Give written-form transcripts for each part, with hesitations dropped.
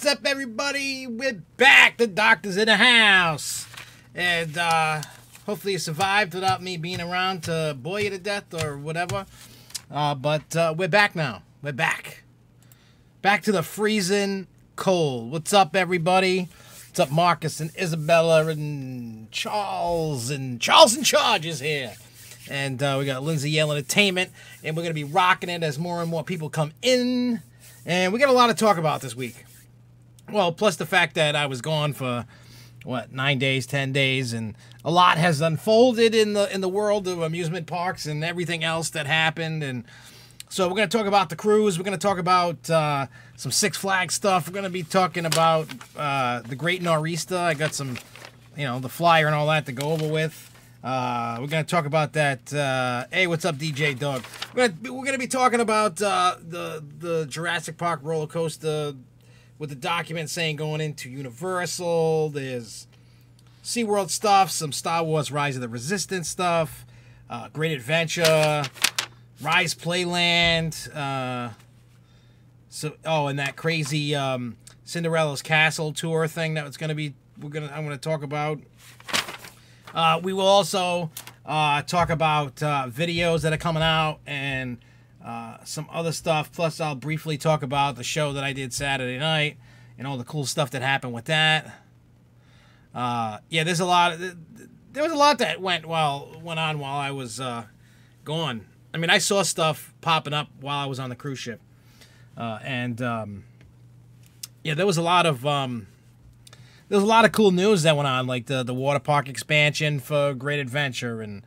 up, everybody? We're back. The doctor's in the house. And hopefully you survived without me being around to bore you to death or whatever. But we're back now. We're back. Back to the freezing cold. What's up, everybody? What's up, Marcus and Isabella and Charles? And Charles in Charge is here. And we got Lindsay Yale Entertainment. And we're going to be rocking it as more and more people come in. And we got a lot to talk about this week. Well, plus the fact that I was gone for, what, 9 days, 10 days, and a lot has unfolded in the world of amusement parks and everything else that happened. And so we're going to talk about the cruise. We're going to talk about some Six Flags stuff. We're going to be talking about the Great Nor'easter. I got some, the flyer and all that to go over with. We're going to talk about that. Hey, what's up, DJ Doug? We're going to be talking about the Jurassic Park roller coaster with the document saying going into Universal. There's SeaWorld stuff, some Star Wars Rise of the Resistance stuff, Great Adventure, Rise Playland. And that crazy Cinderella's Castle tour thing that it's going to be. I'm going to talk about. We will also talk about videos that are coming out and some other stuff. Plus, I'll briefly talk about the show that I did Saturday night and all the cool stuff that happened with that. Yeah, there was a lot that went on while I was gone. I mean, I saw stuff popping up while I was on the cruise ship, yeah, there was a lot of. There's a lot of cool news that went on, like the water park expansion for Great Adventure and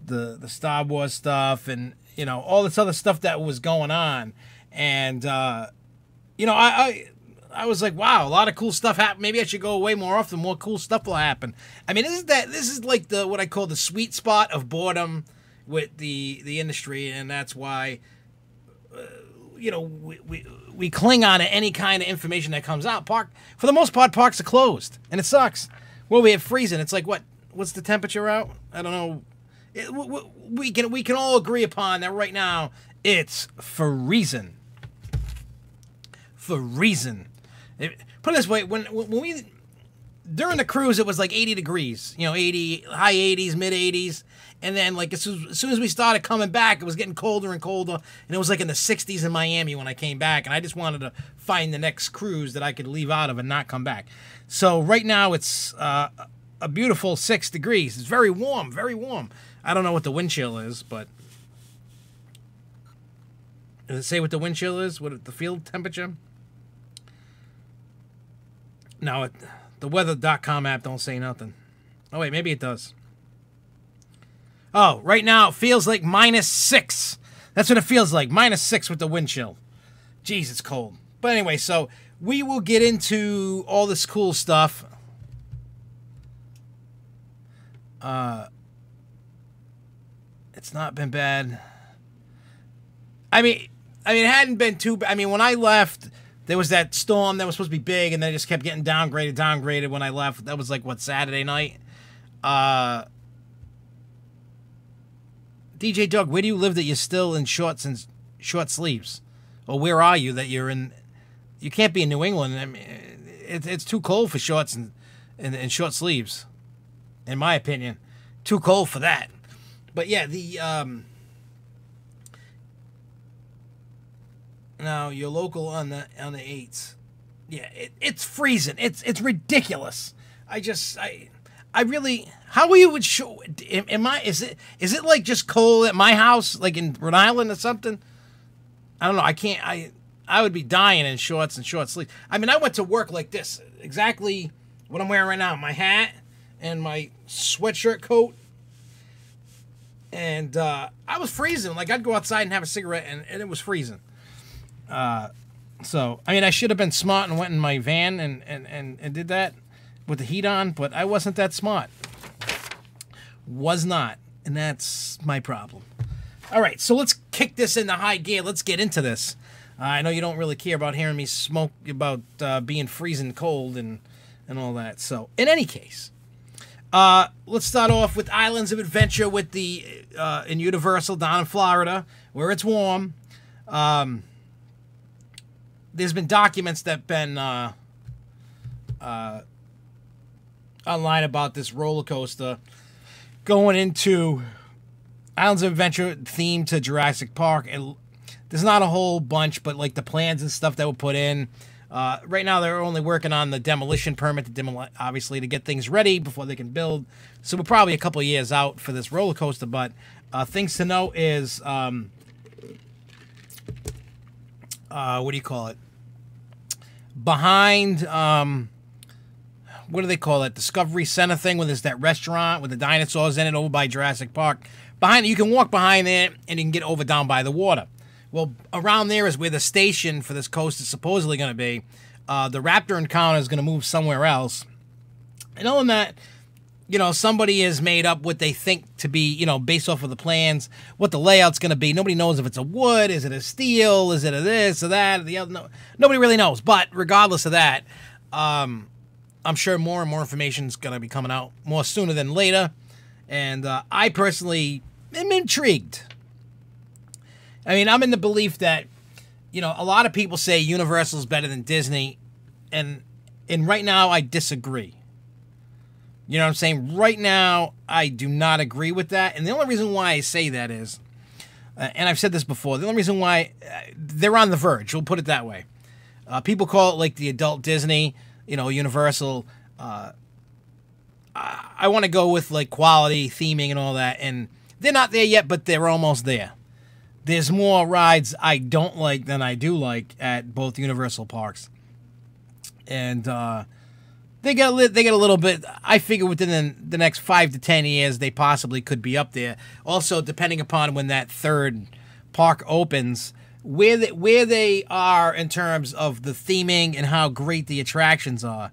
the Star Wars stuff and, all this other stuff that was going on. And, I was like, wow, a lot of cool stuff happened. Maybe I should go away more often. More cool stuff will happen. I mean, this is like what I call the sweet spot of boredom with the industry. And that's why, we cling on to any kind of information that comes out. For the most part, parks are closed, and it sucks. Well, we have freezing. It's like, what's the temperature out? I don't know. We can all agree upon that right now. It's freezing. Freezing. Put it this way: when we during the cruise, it was like 80 degrees. 80, high 80s, mid 80s. And then, like, as soon as we started coming back, it was getting colder and colder. And it was, like, in the 60s in Miami when I came back. And I just wanted to find the next cruise that I could leave out of and not come back. So, right now, it's a beautiful 6 degrees. It's very warm, very warm. I don't know what the wind chill is, but... Does it say what the wind chill is? What the field temperature? No, the weather.com app don't say nothing. Oh, wait, maybe it does. Oh, right now it feels like -6. That's what it feels like. -6 with the wind chill. Jeez, it's cold. But anyway, so we will get into all this cool stuff. It's not been bad. I mean, it hadn't been too bad. I mean, when I left, there was that storm that was supposed to be big, and then it just kept getting downgraded when I left. That was like, what, Saturday night? DJ Doug, where do you live that you're still in shorts and short sleeves? Or where are you that you're in? You can't be in New England. I mean, it's too cold for shorts and short sleeves, in my opinion. Too cold for that. But yeah, now you're local on the 8s. Yeah, it's freezing. It's ridiculous. I really, how are you would show? Is it like just cold at my house, like in Rhode Island or something? I don't know. I would be dying in shorts and short sleeves. I mean, I went to work like this, exactly what I'm wearing right now, my hat and my sweatshirt coat, and I was freezing. Like, I'd go outside and have a cigarette, and it was freezing. So I mean, I should have been smart and went in my van and did that with the heat on, but I wasn't that smart. Was not, and that's my problem. All right, so let's kick this into high gear. Let's get into this. I know you don't really care about hearing me smoke about being freezing cold and all that. So, in any case, let's start off with Islands of Adventure with in Universal down in Florida, where it's warm. There's been documents that have been online about this roller coaster going into Islands of Adventure themed to Jurassic Park. And there's not a whole bunch, but like the plans and stuff that were put in. Right now, they're only working on the demolition permit, obviously, to get things ready before they can build. So we're probably a couple of years out for this roller coaster. But things to know is, what do you call it? Behind, what do they call it? Discovery Center thing, where there's that restaurant with the dinosaurs in it over by Jurassic Park. Behind it, you can walk behind there and you can get over down by the water. Well, around there is where the station for this coast is supposedly going to be. The Raptor encounter is going to move somewhere else. And other than that, you know, somebody has made up what they think to be, you know, based off of the plans, what the layout's going to be. Nobody knows if it's a wood, is it a steel, is it a this or that, or the other. No, nobody really knows. But regardless of that, I'm sure more and more information is going to be coming out more sooner than later. And I personally am intrigued. I mean, I'm in the belief that, you know, a lot of people say Universal is better than Disney. And right now, I disagree. You know what I'm saying? Right now, I do not agree with that. And the only reason why I say that is, and I've said this before, the only reason why they're on the verge, we'll put it that way. People call it like the adult Disney, you know, Universal. I want to go with like quality, theming, and all that. And they're not there yet, but they're almost there. There's more rides I don't like than I do like at both Universal parks. And they get a little bit. I figure within the next 5 to 10 years, they possibly could be up there. Also, depending upon when that third park opens, where they are in terms of the theming and how great the attractions are.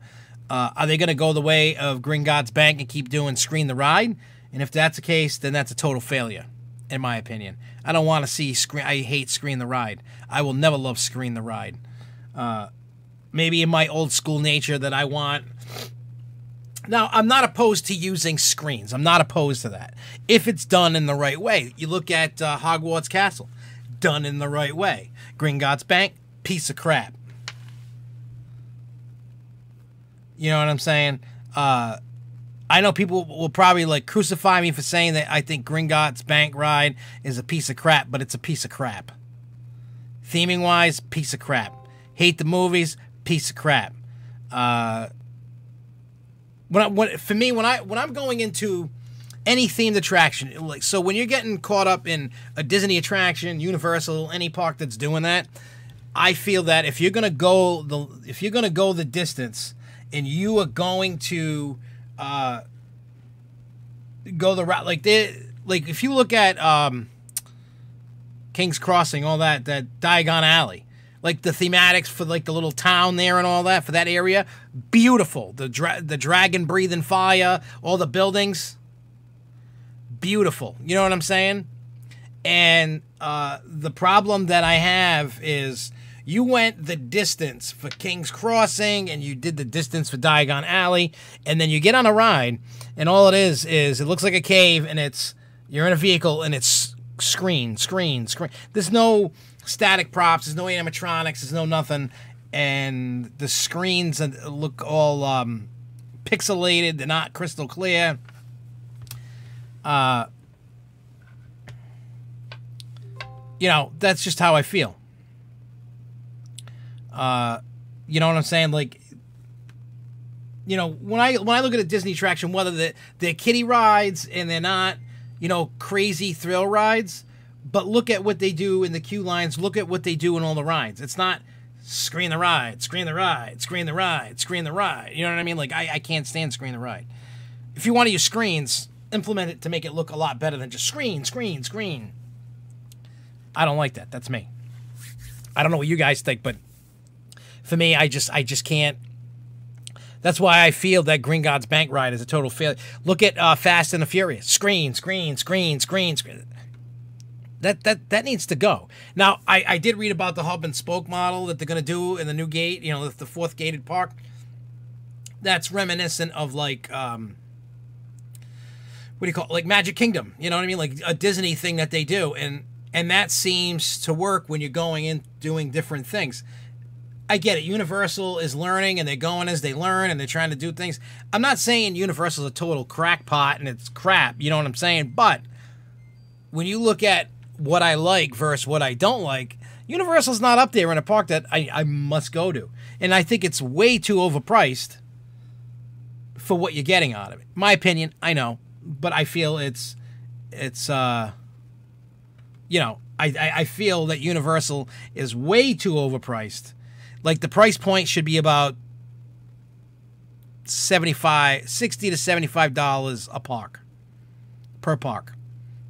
Are they going to go the way of Gringotts Bank and keep doing Screen the Ride? And if that's the case, then that's a total failure, in my opinion. I don't want to see Screen. I hate Screen the Ride. I will never love Screen the Ride. Maybe in my old school nature that I want. Now, I'm not opposed to using screens. I'm not opposed to that. If it's done in the right way. You look at Hogwarts Castle. Done in the right way. Gringotts Bank, piece of crap. You know what I'm saying? I know people will probably like crucify me for saying that I think Gringotts Bank ride is a piece of crap, but it's a piece of crap. Theming wise, piece of crap. Hate the movies, piece of crap. For me, when I'm going into any themed attraction, like so when you're getting caught up in a Disney attraction, Universal, any park that's doing that, I feel that if you're gonna go the distance and you are going to go the route like if you look at King's Crossing, all that Diagon Alley, like the thematics for like the little town there and all that for that area, beautiful. The dragon breathing fire, all the buildings, beautiful. You know what I'm saying? And the problem that I have is you went the distance for King's Crossing and you did the distance for Diagon Alley, and then you get on a ride and all it is it looks like a cave and you're in a vehicle and it's screen. There's no static props, there's no animatronics, there's no nothing, and the screens look all pixelated, they're not crystal clear. You know, that's just how I feel. You know what I'm saying? Like, you know, when I look at a Disney attraction, whether they're kiddie rides and they're not, you know, crazy thrill rides, but look at what they do in the queue lines. Look at what they do in all the rides. It's not screen the ride, screen the ride, screen the ride, screen the ride. You know what I mean? Like, I can't stand screen the ride. If you want to use screens, implement it to make it look a lot better than just screen. I don't like that. That's me. I don't know what you guys think, but for me, I just can't. That's why I feel that Gringotts Bank ride is a total failure. Look at Fast and the Furious. Screen. That needs to go. Now, I did read about the hub and spoke model that they're going to do in the new gate, you know, the fourth gated park. That's reminiscent of like, what do you call it? Like Magic Kingdom. You know what I mean? Like a Disney thing that they do. And that seems to work when you're going in doing different things. I get it. Universal is learning, and they're going as they learn, and they're trying to do things. I'm not saying Universal's a total crackpot and it's crap. You know what I'm saying? But when you look at what I like versus what I don't like, Universal's not up there in a park that I must go to. And I think it's way too overpriced for what you're getting out of it. My opinion, I know. But I feel it's you know, I feel that Universal is way too overpriced. Like, the price point should be about $60 to $75 a park. Per park.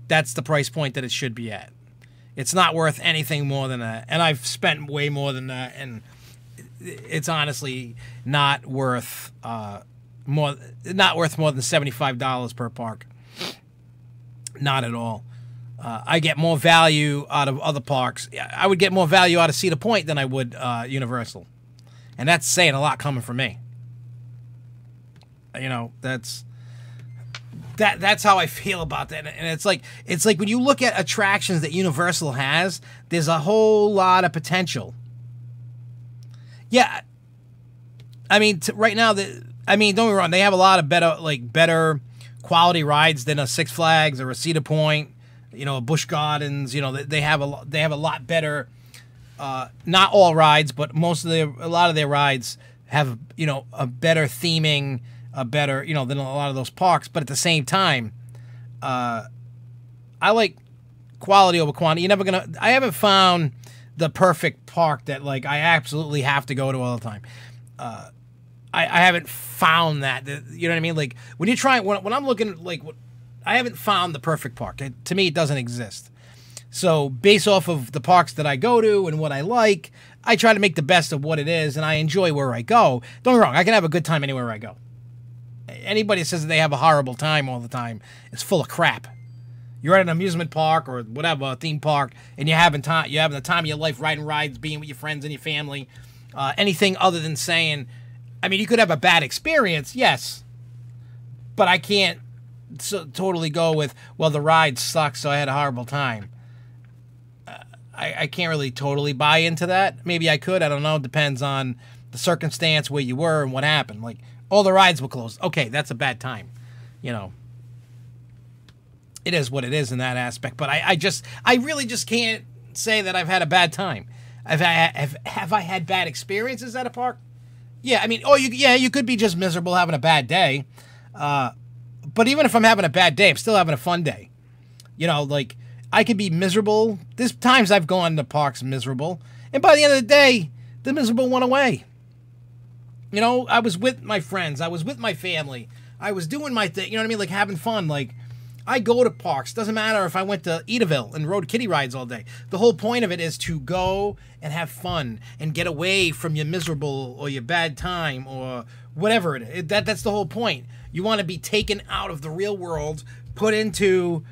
That's the price point that it should be at. It's not worth anything more than that. And I've spent way more than that, and it's honestly not worth more than $75 per park. Not at all. I get more value out of other parks. I would get more value out of Cedar Point than I would Universal. And that's saying a lot coming from me. You know, that's how I feel about that. And it's like when you look at attractions that Universal has, there's a whole lot of potential. Yeah. I mean, right now, don't get me wrong, they have a lot of better quality rides than a Six Flags or a Cedar Point. You know, Busch Gardens, you know, they have a lot better, not all rides, but a lot of their rides have, you know, a better theming, a better, you know, than a lot of those parks. But at the same time, I like quality over quantity. I haven't found the perfect park that, like, I absolutely have to go to all the time. I haven't found that, you know what I mean? Like, when I'm looking, like, I haven't found the perfect park. To me, it doesn't exist. So, based off of the parks that I go to and what I like, I try to make the best of what it is, and I enjoy where I go. Don't get me wrong, I can have a good time anywhere I go. Anybody that says that they have a horrible time all the time is full of crap. You're at an amusement park or whatever, a theme park, and you're having the time of your life riding rides, being with your friends and your family. Anything other than saying, I mean, you could have a bad experience, yes, but I can't totally go with, well, the ride sucks, so I had a horrible time. I can't really totally buy into that. Maybe I could. I don't know. It depends on the circumstance, where you were, and what happened. Like, all the rides were closed. Okay, that's a bad time. You know, it is what it is in that aspect. But I really just can't say that I've had a bad time. Have I had bad experiences at a park? Yeah, I mean, you could be just miserable having a bad day. But even if I'm having a bad day, I'm still having a fun day. You know, like, I could be miserable. There's times I've gone to parks miserable, and by the end of the day, the miserable went away. You know, I was with my friends. I was with my family. I was doing my thing. You know what I mean? Like, having fun. Like, I go to parks. Doesn't matter if I went to Edaville and rode kiddie rides all day. The whole point of it is to go and have fun and get away from your miserable or your bad time or whatever it is. That's the whole point. You want to be taken out of the real world, put into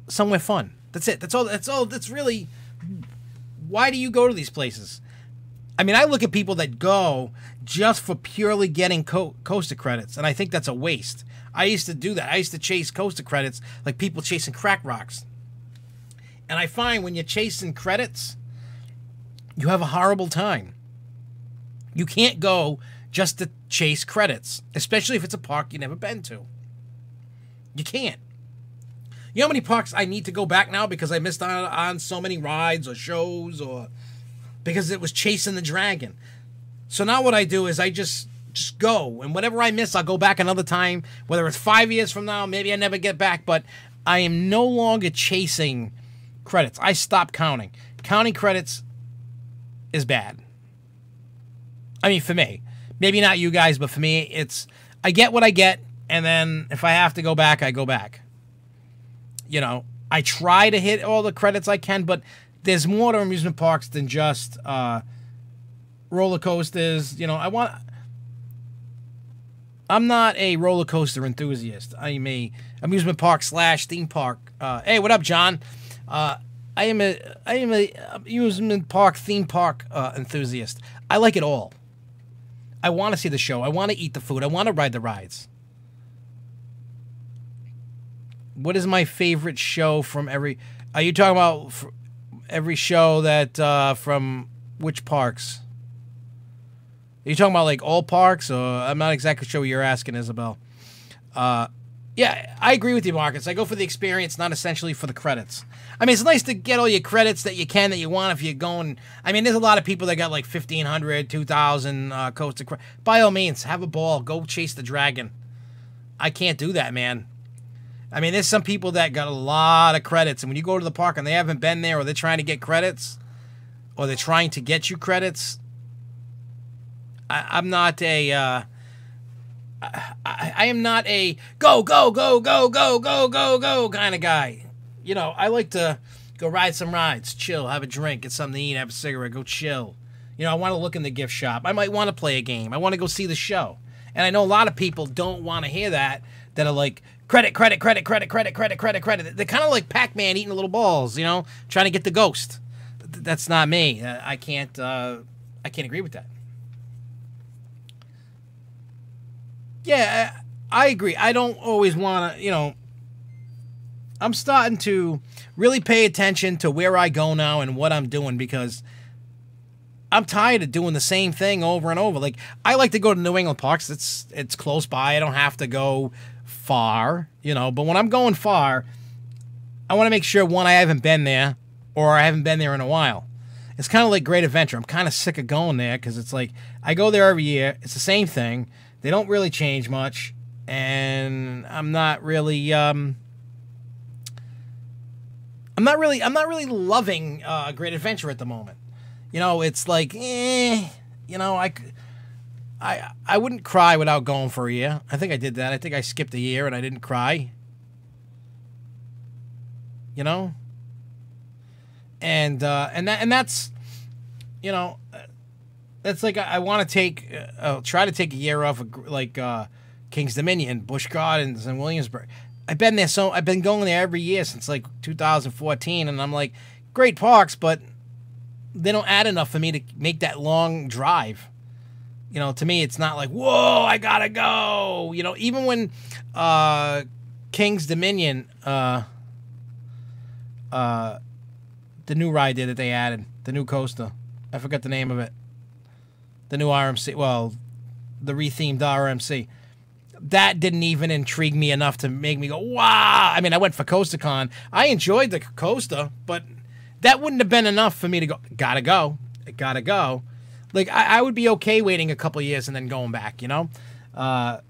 somewhere fun. That's it. That's all. That's really, why do you go to these places? I mean, I look at people that go just for purely getting coaster credits, and I think that's a waste. I used to do that. I used to chase coaster credits like people chasing crack rocks. And I find when you're chasing credits, you have a horrible time. You can't go just to chase credits, especially if it's a park you've never been to. You can't. You know how many parks I need to go back now because I missed out on so many rides or shows, or because it was chasing the dragon. So now what I do is I just go, and whatever I miss, I'll go back another time, whether it's 5 years from now, maybe I never get back, but I am no longer chasing credits. I stopped counting. Counting credits is bad. I mean, for me. Maybe not you guys, but for me, it's, I get what I get, and then if I have to go back, I go back. You know, I try to hit all the credits I can, but there's more to amusement parks than just roller coasters. You know, I'm not a roller coaster enthusiast. I'm a amusement park / theme park. Hey, what up, John? I am a amusement park theme park enthusiast. I like it all. I want to see the show. I want to eat the food. I want to ride the rides. What is my favorite show from every... Are you talking about every show that from which parks? you talking about like all parks, or I'm not exactly sure what you're asking, Isabel. Yeah, I agree with you, Marcus. I go for the experience, not essentially for the credits. I mean, it's nice to get all your credits that you can, that you want if you're going. I mean, there's a lot of people that got like 1,500, 2,000 codes to credit. By all means, have a ball. Go chase the dragon. I can't do that, man. I mean, there's some people that got a lot of credits, and when you go to the park and they haven't been there, or they're trying to get credits, or they're trying to get you credits, I'm not a... I am not a go, go, go, go, go, go, go, go kind of guy. You know, I like to go ride some rides, chill, have a drink, get something to eat, have a cigarette, go chill. You know, I want to look in the gift shop. I might want to play a game. I want to go see the show. And I know a lot of people don't want to hear that are like, credit, credit, credit, credit, credit, credit, credit, credit. They're kind of like Pac-Man eating the little balls, you know, trying to get the ghost. That's not me. I can't agree with that. Yeah, I agree. I don't always want to, you know, I'm starting to really pay attention to where I go now and what I'm doing, because I'm tired of doing the same thing over and over. Like, I like to go to New England parks. It's close by. I don't have to go far, you know, but when I'm going far, I want to make sure, one, I haven't been there, or I haven't been there in a while. It's kind of like Great Adventure. I'm kind of sick of going there, because it's like, I go there every year. It's the same thing. They don't really change much, and I'm not really loving Great Adventure at the moment. You know, it's like, you know, I wouldn't cry without going for a year. I think I did that. I think I skipped a year and I didn't cry. You know, and that's, you know. It's like I want to take, try to take a year off of like King's Dominion, Busch Gardens, and Williamsburg. I've been there, so I've been going there every year since like 2014, and I'm like, great parks, but they don't add enough for me to make that long drive. You know, to me, it's not like, whoa, I gotta go. You know, even when King's Dominion, the new ride there that they added, the new coaster, I forgot the name of it. The new RMC, well, the rethemed RMC. That didn't even intrigue me enough to make me go, wow. I mean, I went for CoasterCon. I enjoyed the coaster, but that wouldn't have been enough for me to go, gotta go. I gotta go. Like, I would be okay waiting a couple years and then going back, you know? I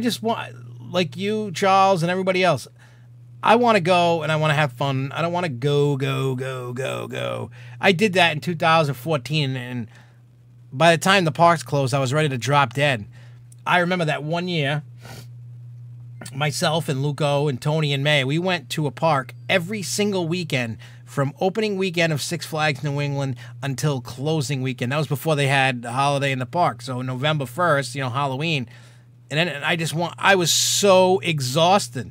just want, like you, Charles, and everybody else, I want to go and I want to have fun. I don't want to go, go, go, go, go. I did that in 2014, and by the time the parks closed, I was ready to drop dead. I remember that one year, myself and Luco and Tony and May, we went to a park every single weekend from opening weekend of Six Flags New England until closing weekend. That was before they had the holiday in the park. So November 1st, you know, Halloween. And then I was so exhausted.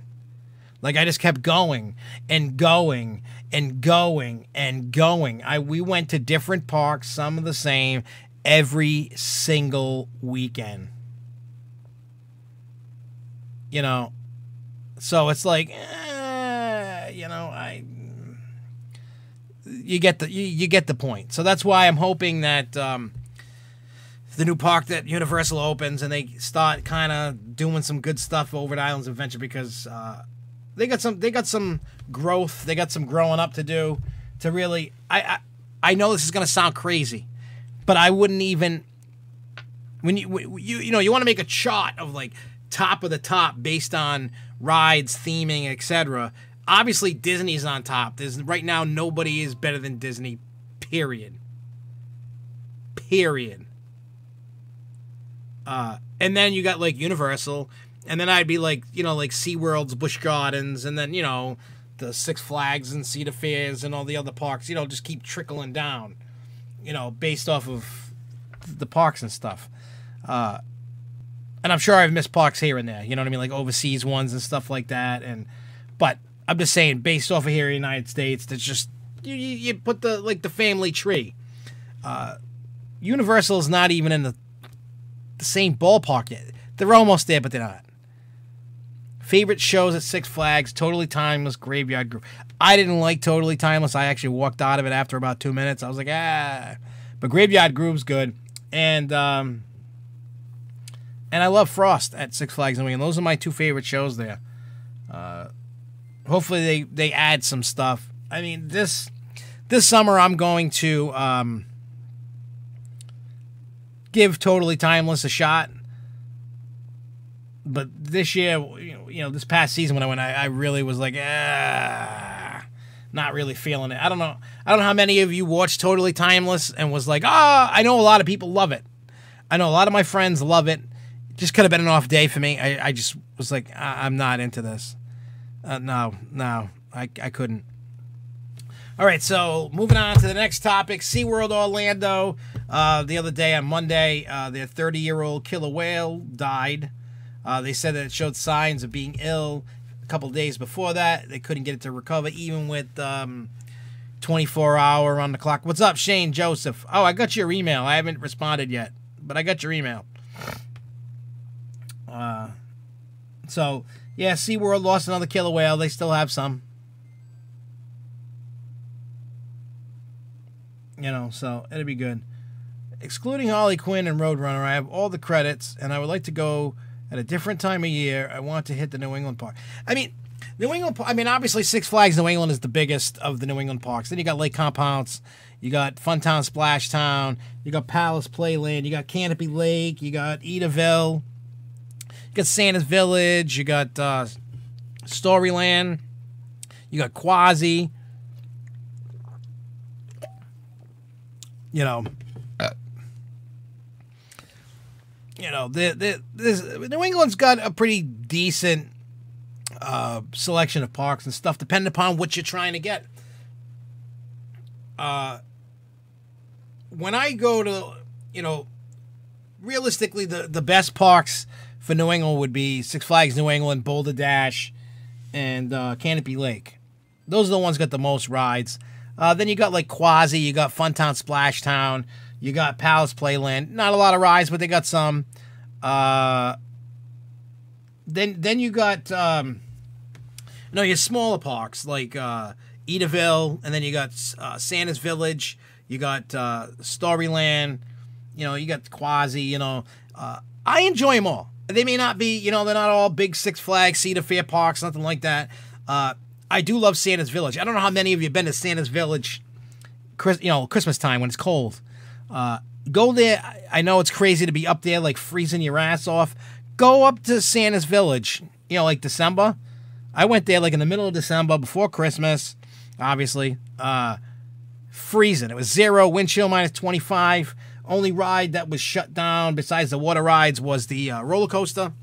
Like, I just kept going and going and going and going. We went to different parks, some of the same, every single weekend. You know, so it's like, you know, you get the point. So that's why I'm hoping that the new park that Universal opens and they start kind of doing some good stuff over at Islands of Adventure, because they got some growth, they got some growing up to do to really. I know this is gonna sound crazy, but I wouldn't even, when you want to make a chart of like top of the top based on rides, theming, etc. Obviously, Disney's on top. Right now, nobody is better than Disney, period. Period. And then you got, like, Universal, and then I'd be like, you know, like SeaWorld's Busch Gardens, and then, you know, the Six Flags and Cedar Fairs and all the other parks, you know, just keep trickling down, you know, based off of the parks and stuff. And I'm sure I've missed parks here and there, you know what I mean, like overseas ones and stuff like that. But I'm just saying, based off of here in the United States, that's just, you put the family tree. Universal is not even in the same ballpark yet. They're almost there, but they're not. Favorite shows at Six Flags, Totally Timeless, Graveyard Groove. I didn't like Totally Timeless. I actually walked out of it after about 2 minutes. I was like, ah. But Graveyard Groove's good. and I love Frost at Six Flags New England. Those are my two favorite shows there. Hopefully they add some stuff. I mean, this summer I'm going to give Totally Timeless a shot. But this year, this past season when I went, I really was like, not really feeling it. I don't know how many of you watched Totally Timeless and was like, I know a lot of people love it. I know a lot of my friends love it. Just could have been an off day for me. I just was like, I'm not into this. No, I couldn't. All right, so moving on to the next topic. SeaWorld Orlando. The other day on Monday, their 30-year-old killer whale died. They said that it showed signs of being ill a couple days before that. They couldn't get it to recover, even with 24-hour on the clock. What's up, Shane Joseph? Oh, I got your email. I haven't responded yet, but I got your email. So, yeah, SeaWorld lost another killer whale. They still have some. So it'll be good. Excluding Harley Quinn and Roadrunner, I have all the credits, and I would like to go at a different time of year. I want to hit the New England park. I mean, obviously Six Flags New England is the biggest of the New England parks. Then you got Lake Compounce, you got Funtown Splash Town, you got Palace Playland, you got Canopy Lake, you got Edaville, you got Santa's Village, you got Storyland, you got Quasi. New England's got a pretty decent selection of parks and stuff, depending upon what you're trying to get. When I go to, realistically, the best parks for New England would be Six Flags New England, Boulder Dash, and Canopy Lake. Those are the ones that got the most rides. Then you got like Quasi, you got Funtown Splash Town, you got Palace Playland. Not a lot of rides, but they got some. Then you got your smaller parks like Edaville, and then you got Santa's Village, you got Storyland, you got Quasi. I enjoy them all. They may not be, they're not all big Six Flags, Cedar Fair parks, nothing like that. I do love Santa's Village. I don't know how many of you have been to Santa's Village, Christmas time when it's cold. Go there. I know it's crazy to be up there, like freezing your ass off. Go up to Santa's Village, like December. I went there like in the middle of December before Christmas, obviously. Freezing. It was 0, wind chill minus 25. Only ride that was shut down besides the water rides was the roller coaster.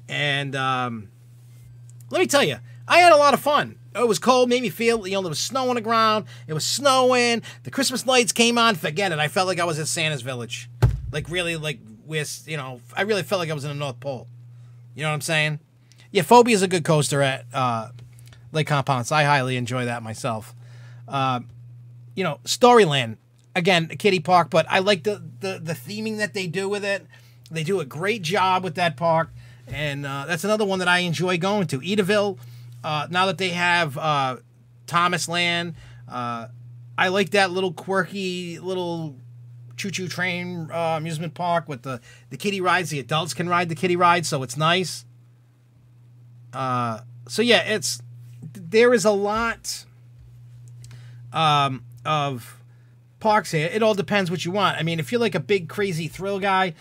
And let me tell you, I had a lot of fun. It was cold, made me feel, there was snow on the ground. It was snowing. The Christmas lights came on. Forget it. I felt like I was at Santa's Village. Like, really, like, with, I really felt like I was in the North Pole. You know what I'm saying? Yeah, Phobia is a good coaster at Lake Compounce. I highly enjoy that myself. Storyland, again, a kiddie park, but I like the theming that they do with it. They do a great job with that park, and that's another one that I enjoy going to. Edaville. Now that they have Thomas Land, I like that little quirky little choo-choo train amusement park with the kiddie rides. The adults can ride the kiddie rides, so it's nice. So yeah, there is a lot of parks here. It all depends what you want. I mean, if you're like a big crazy thrill guy,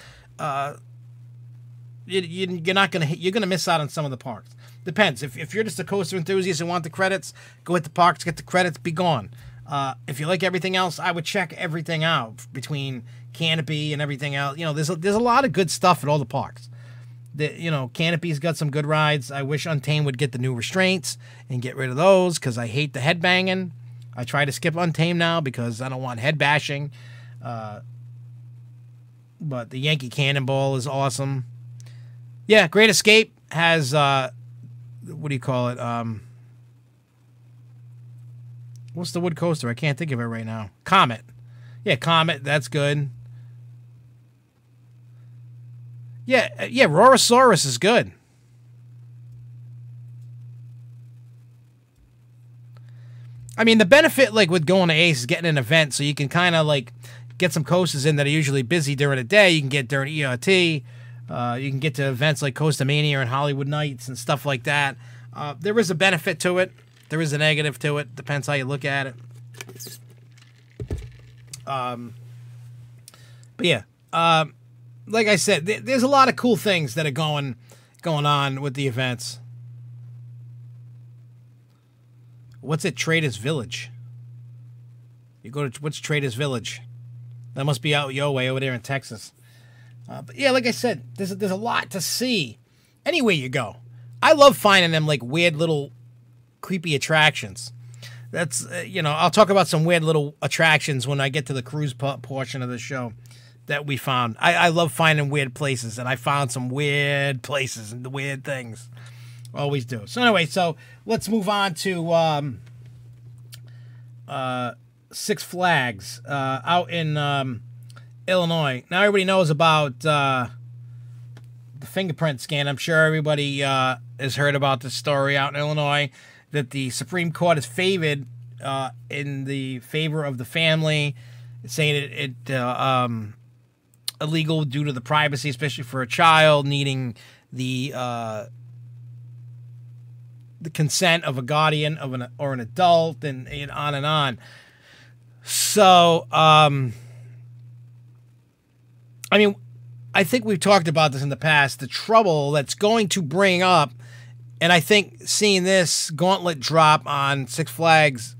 you're gonna miss out on some of the parks. Depends. If you're just a coaster enthusiast and want the credits, go hit the parks, get the credits, be gone. If you like everything else, I would check everything out between Canopy and everything else. There's a lot of good stuff at all the parks. Canopy's got some good rides. I wish Untamed would get the new restraints and get rid of those because I hate the head banging. I try to skip Untamed now because I don't want head bashing. But the Yankee Cannonball is awesome. Yeah, Great Escape has... what do you call it? What's the wood coaster? I can't think of it right now. Comet. Yeah, Comet. That's good. Yeah, Rorosaurus is good. I mean, the benefit, like, with going to Ace is getting an event so you can kind of, like, get some coasters in that are usually busy during the day. You can get during ERT. You can get to events like Costa Mania and Hollywood Nights and stuff like that. There is a benefit to it. There is a negative to it. Depends how you look at it. But yeah, like I said, there's a lot of cool things that are going on with the events. What's at Traders Village? You go to what's Traders Village? That must be out your way over there in Texas. But yeah, like I said, there's a lot to see anywhere you go. I love finding them like weird little creepy attractions. That's I'll talk about some weird little attractions when I get to the cruise portion of the show that we found. I love finding weird places, and I found some weird places and weird things. Always do. So anyway, let's move on to Six Flags out in Illinois. Now everybody knows about the fingerprint scan. I'm sure everybody has heard about this story out in Illinois, that the Supreme Court is favored in the favor of the family, saying it illegal due to the privacy, especially for a child needing the consent of a guardian or an adult, and on and on. So, I mean, I think we've talked about this in the past, the trouble that's going to bring up, and I think seeing this gauntlet drop on Six Flags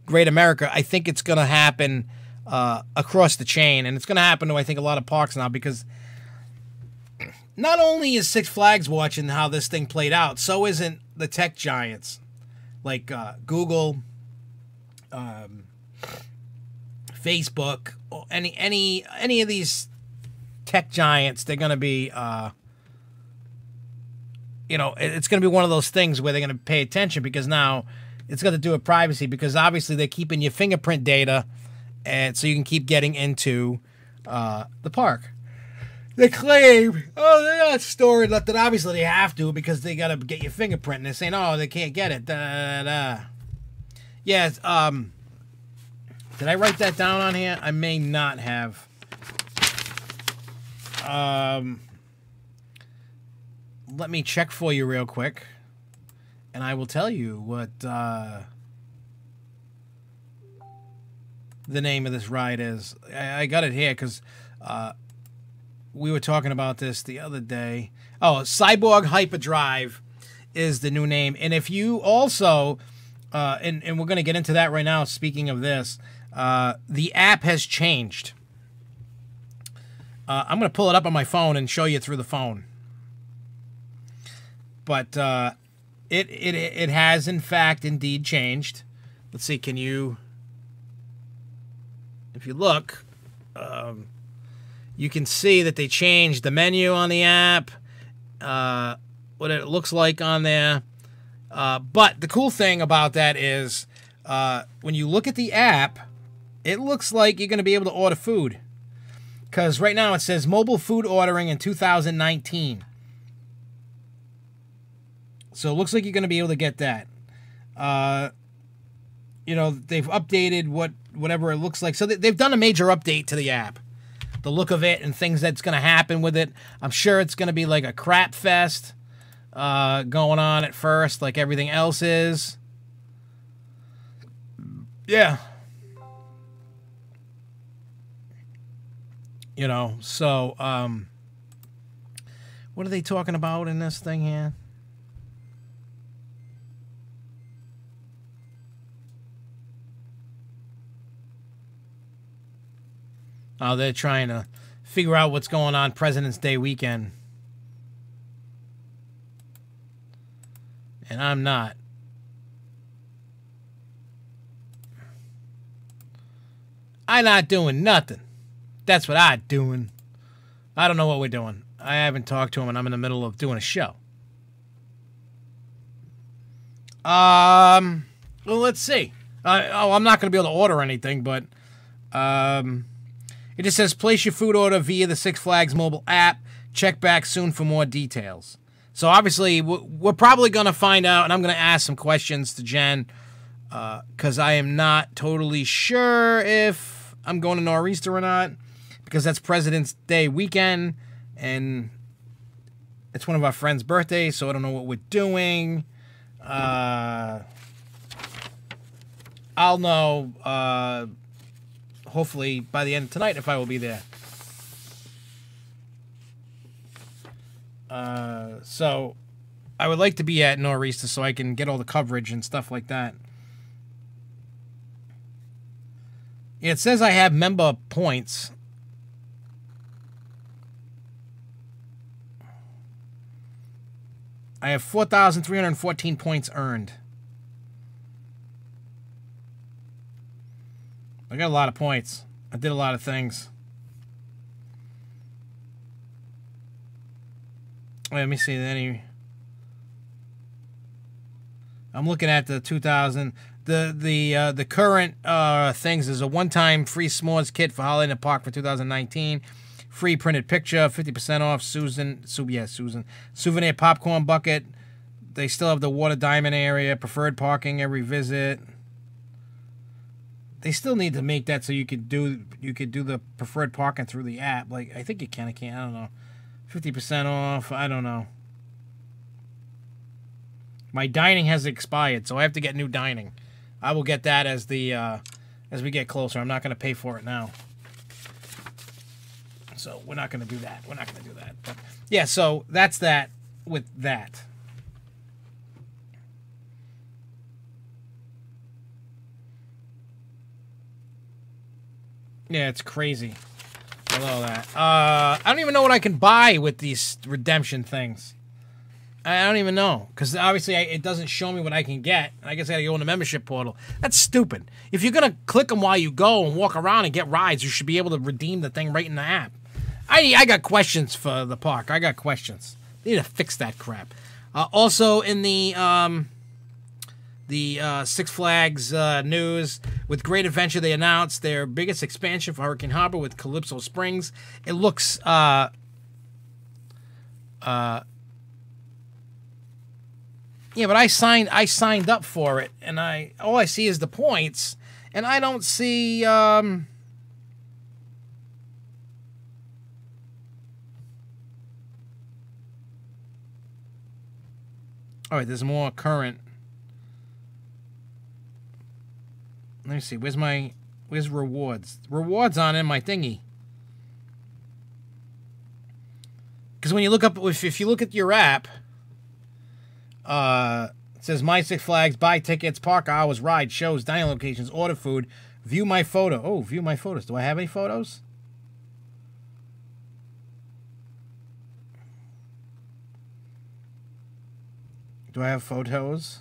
Great America, I think it's going to happen across the chain, and it's going to happen to, I think, a lot of parks now, because not only is Six Flags watching how this thing played out, so isn't the tech giants like Google, Facebook, or any of these tech giants. They're going to be, it's going to be one of those things where they're going to pay attention, because now it's got to do with privacy, because obviously they're keeping your fingerprint data, and so you can keep getting into the park. They claim, they're not storing nothing. Obviously they have to, because they got to get your fingerprint, and they're saying, they can't get it. Yeah, did I write that down on here? I may not have. Let me check for you real quick, and I will tell you what the name of this ride is. I got it here because we were talking about this the other day. Oh, Cyborg Hyperdrive is the new name. And if you also, and we're going to get into that right now, speaking of this, the app has changed. I'm going to pull it up on my phone and show you through the phone. But it has, in fact, indeed changed. Let's see, can you... If you look, you can see that they changed the menu on the app, what it looks like on there. But the cool thing about that is when you look at the app, it looks like you're going to be able to order food. Because right now it says mobile food ordering in 2019. So it looks like you're going to be able to get that. They've updated whatever it looks like. So they've done a major update to the app. The look of it and things that's going to happen with it. I'm sure it's going to be like a crap fest going on at first, like everything else is. Yeah. So, what are they talking about in this thing here? Oh, they're trying to figure out what's going on President's Day weekend. And I'm not. I'm not doing nothing. That's what I'm doing. I don't know what we're doing. I haven't talked to him, and I'm in the middle of doing a show. Well, let's see. I'm not going to be able to order anything, but it just says place your food order via the Six Flags mobile app. Check back soon for more details. So obviously, we're probably going to find out, and I'm going to ask some questions to Jen, because I am not totally sure if I'm going to Nor'easter or not, because that's President's Day weekend, and it's one of our friends' birthdays, so I don't know what we're doing. I'll know, hopefully, by the end of tonight if I will be there. So I would like to be at Nor'easter so I can get all the coverage and stuff like that. It says I have member points. I have 4,314 points earned. I got a lot of points. I did a lot of things. Let me see any. I'm looking at the 2000. The current things is a one-time free s'mores kit for Holiday in the Park for 2019. Free printed picture, 50% off. Susan. Souvenir popcorn bucket. They still have the water diamond area. Preferred parking every visit. They still need to make that so you could do the preferred parking through the app. Like, I think you can. I can't. I don't know. 50% off. I don't know. My dining has expired, so I have to get new dining. I will get that as the as we get closer. I'm not going to pay for it now. So we're not going to do that. We're not going to do that. But yeah, so that's that with that. Yeah, it's crazy. With all that. I don't even know what I can buy with these redemption things. I don't even know. Because obviously it doesn't show me what I can get. I guess I gotta go in the membership portal. That's stupid. If you're gonna click them while you go and walk around and get rides, you should be able to redeem the thing right in the app. I got questions for the park. I got questions. They need to fix that crap. Also in the Six Flags news, with Great Adventure, they announced their biggest expansion for Hurricane Harbor with Calypso Springs. It looks yeah, but I signed up for it, and all I see is the points, and I don't see all right, there's more current. Let me see. Where's rewards? Rewards on in my thingy. Because when you look up, if you look at your app, it says My Six Flags, buy tickets, park hours, ride, shows, dining locations, order food, view my photo. Oh, view my photos. Do I have any photos? Do I have photos?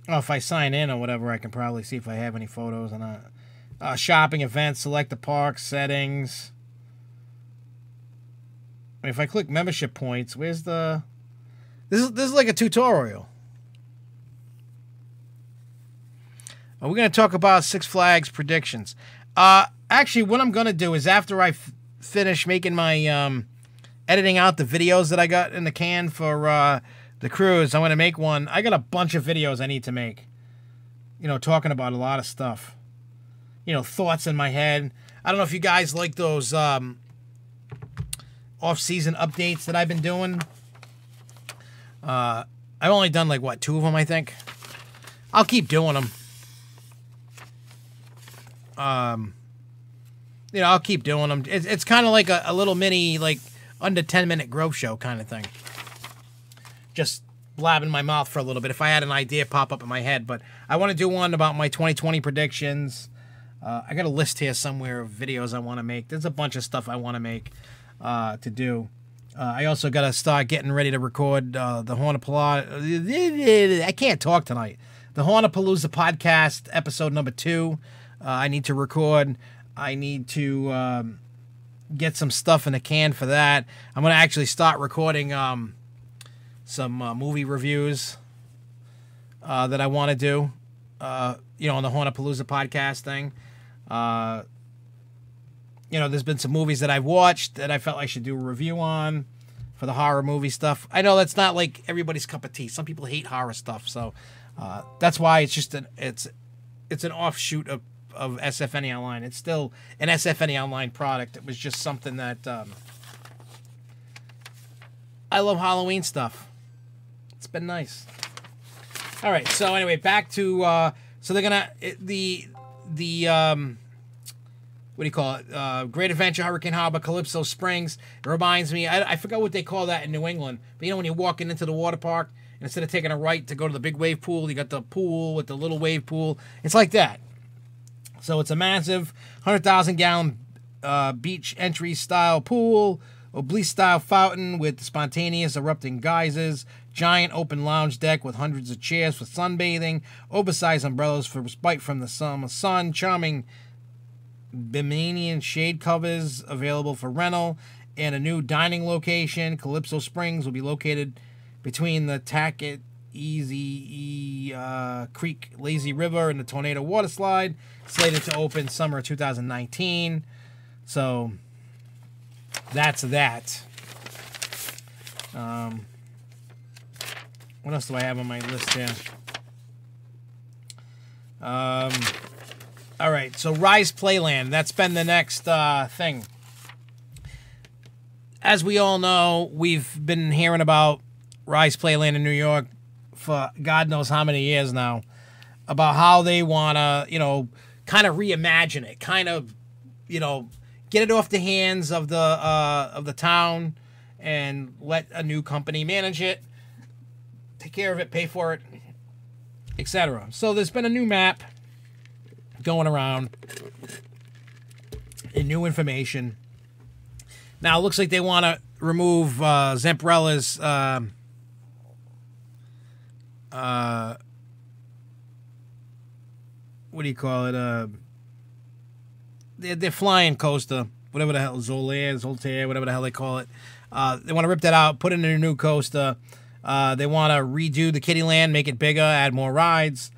Oh, if I sign in or whatever, I can probably see if I have any photos or not. Shopping events, select the park, settings. I mean, if I click membership points, where's the... This is like a tutorial. We're going to talk about Six Flags predictions. Actually, what I'm going to do is after I finish making my... editing out the videos that I got in the can for... the cruise, I'm going to make one. I got a bunch of videos I need to make. You know, talking about a lot of stuff. You know, thoughts in my head. I don't know if you guys like those off-season updates that I've been doing. I've only done, like, what, 2 of them, I think? I'll keep doing them. You know, I'll keep doing them. It's kind of like a little mini, like, under 10-minute Grove Show kind of thing. Just blabbing my mouth for a little bit if I had an idea pop up in my head. But I want to do one about my 2020 predictions. I got a list here somewhere of videos I want to make. There's a bunch of stuff I want to make to do. I also got to start getting ready to record the Hornapalooza. I can't talk tonight. The Hornapalooza podcast, episode number 2. I need to record. I need to get some stuff in the can for that. I'm going to actually start recording... some movie reviews that I want to do, you know, on the Hornapalooza podcast thing. You know, there's been some movies that I've watched that I felt I should do a review on for the horror movie stuff. I know that's not like everybody's cup of tea. Some people hate horror stuff, so That's why it's just it's an offshoot of SFNEOnline. It's still an SFNEOnline product. It was just something that I love Halloween stuff. It's been nice. All right, so anyway, back to so they're gonna the what do you call it? Great Adventure, Hurricane Harbor, Calypso Springs. It reminds me, I forgot what they call that in New England, but you know when you're walking into the water park and instead of taking a right to go to the big wave pool, you got the pool with the little wave pool. It's like that. So it's a massive 100,000 gallon beach entry style pool, oblique style fountain with spontaneous erupting geysers, giant open lounge deck with hundreds of chairs for sunbathing, oversized umbrellas for respite from the summer sun, charming Bimanian shade covers available for rental, and a new dining location. Calypso Springs will be located between the Tackett Easy Creek Lazy River and the Tornado Water Slide, slated to open summer 2019. So that's that. What else do I have on my list here? All right, so Rise Playland. That's been the next thing. As we all know, we've been hearing about Rise Playland in New York for God knows how many years now, about how they want to, you know, kind of reimagine it, kind of, you know, get it off the hands of the town and let a new company manage it, take care of it, pay for it, etc. So there's been a new map going around and new information. Now it looks like they want to remove Zamperella's what do you call it? Their flying coaster, whatever the hell, Zoltaire, whatever the hell they call it. They want to rip that out, put in a new coaster. They want to redo the Kittyland, make it bigger, add more rides.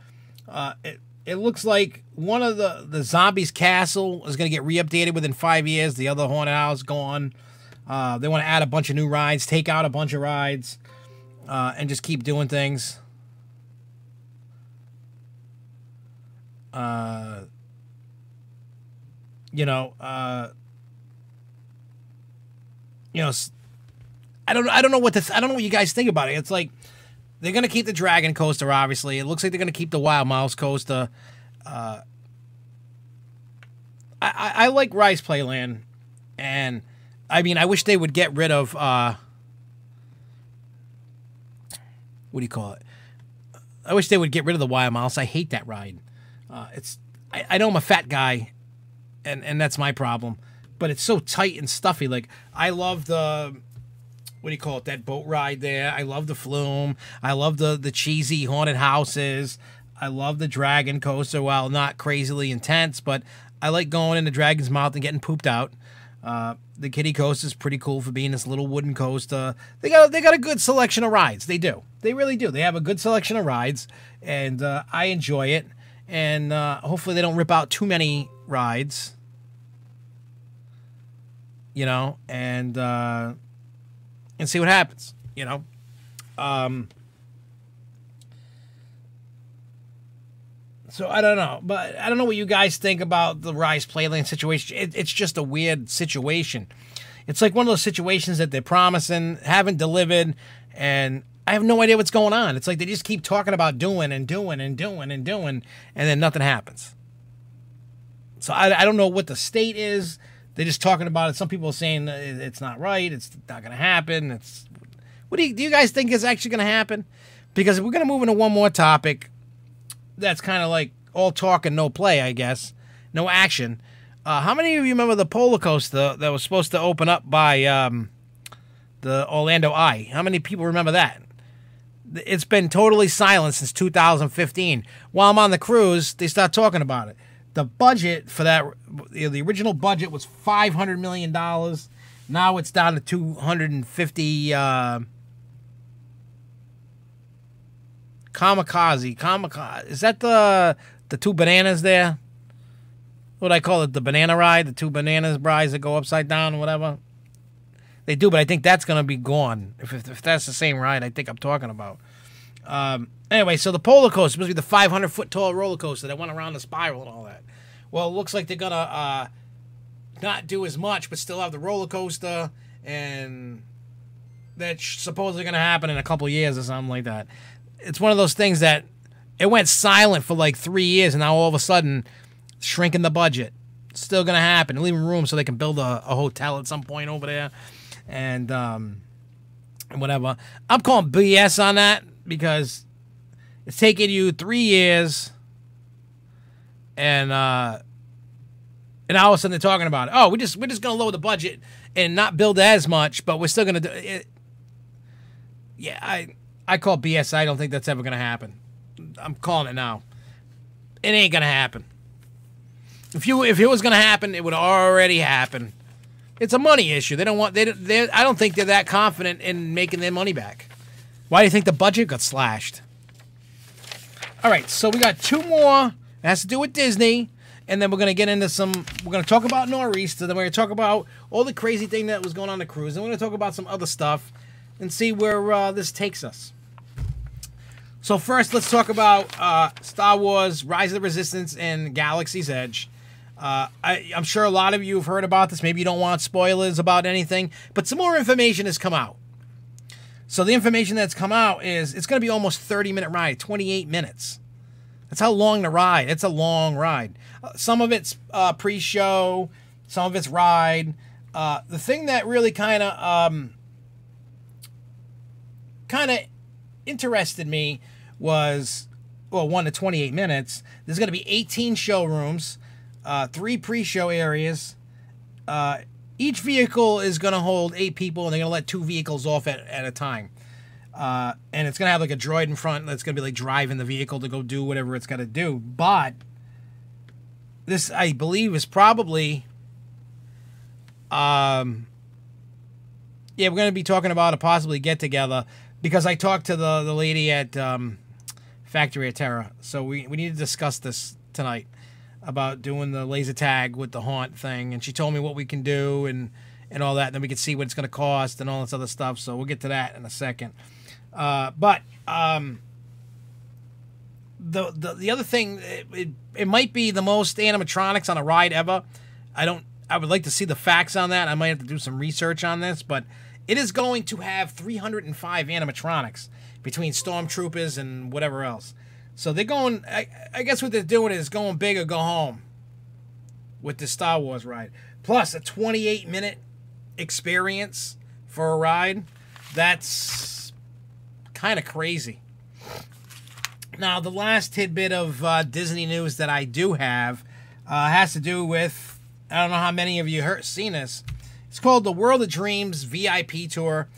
It looks like one of the Zombies Castle is going to get re-updated within 5 years. The other haunted house gone. They want to add a bunch of new rides, take out a bunch of rides, and just keep doing things. You know, I don't know what I don't know what you guys think about it. It's like they're gonna keep the Dragon Coaster, obviously. It looks like they're gonna keep the Wild Mouse Coaster. I like Rise Playland, and I mean I wish they would get rid of what do you call it? I wish they would get rid of the Wild Mouse. I hate that ride. I know I'm a fat guy, and that's my problem. But it's so tight and stuffy. Like I love the what do you call it? That boat ride there. I love the Flume. I love the cheesy haunted houses. I love the Dragon Coaster. While not crazily intense, but I like going in the Dragon's mouth and getting pooped out. The Kitty Coaster is pretty cool for being this little wooden coaster. They got a good selection of rides. They do. They really do. They have a good selection of rides, and I enjoy it. And hopefully they don't rip out too many rides. You know, and see what happens. You know, so I don't know, but I don't know what you guys think about the Rise Playland situation. It's just a weird situation. It's like one of those situations that they're promising, haven't delivered, and I have no idea what's going on. It's like they just keep talking about doing and doing and doing and doing, and then nothing happens. So I don't know what the state is. They're just talking about it. Some people are saying it's not right. It's not going to happen. Do you guys think is actually going to happen? Because we're going to move into one more topic that's kind of like all talk and no play, I guess. No action. How many of you remember the roller coaster that was supposed to open up by the Orlando Eye? How many people remember that? It's been totally silent since 2015. While I'm on the cruise, they start talking about it. The budget for that, the original budget was $500 million. Now it's down to 250. Kamikaze. Is that the two bananas there? What do I call it? The banana ride? The two bananas rides that go upside down or whatever? They do, but I think that's going to be gone. If that's the same ride I think I'm talking about. Anyway, so the polar coaster is supposed to be the 500-foot tall roller coaster that went around the spiral and all that. Well, it looks like they're gonna not do as much, but still have the roller coaster, and that's supposedly gonna happen in a couple years or something like that. It's one of those things that it went silent for like 3 years, and now all of a sudden, shrinking the budget. It's still gonna happen. They're leaving room so they can build a hotel at some point over there, and whatever. I'm calling BS on that because it's taking you 3 years, and all of a sudden they're talking about it. Oh, we're just gonna lower the budget and not build as much, but we're still gonna do it. Yeah, I call BS. I don't think that's ever gonna happen. I'm calling it now. It ain't gonna happen. If it was gonna happen, it would already happen. It's a money issue. They don't want. I don't think they're that confident in making their money back. Why do you think the budget got slashed? All right, so we got 2 more. It has to do with Disney, and then we're gonna get into some. We're gonna talk about Nor'easter. Then we're gonna talk about all the crazy thing that was going on the cruise. And we're gonna talk about some other stuff, and see where this takes us. So first, let's talk about Star Wars: Rise of the Resistance and Galaxy's Edge. I'm sure a lot of you have heard about this. Maybe you don't want spoilers about anything, but some more information has come out. So the information that's come out is it's going to be almost 30-minute ride, 28 minutes. That's how long the ride. It's a long ride. Some of it's pre-show, some of it's ride. The thing that really kind of interested me was, well, 1 to 28 minutes. There's going to be 18 showrooms, 3 pre-show areas. Each vehicle is going to hold 8 people, and they're going to let 2 vehicles off at a time. And it's going to have like a droid in front that's going to be like driving the vehicle to go do whatever it's got to do. But this, I believe, is probably... yeah, we're going to be talking about a possibly get-together because I talked to the lady at Factory of Terror. So we need to discuss this tonight about doing the laser tag with the haunt thing, and she told me what we can do and all that, and then we can see what it's going to cost and all this other stuff, so we'll get to that in a second. But the other thing, it might be the most animatronics on a ride ever. I would like to see the facts on that. I might have to do some research on this, but it is going to have 305 animatronics between stormtroopers and whatever else. So they're going, I guess what they're doing is going big or go home with the Star Wars ride. Plus a 28-minute experience for a ride. That's kind of crazy. Now, the last tidbit of Disney news that I do have has to do with, I don't know how many of you seen this. It's called the World of Dreams VIP Tour.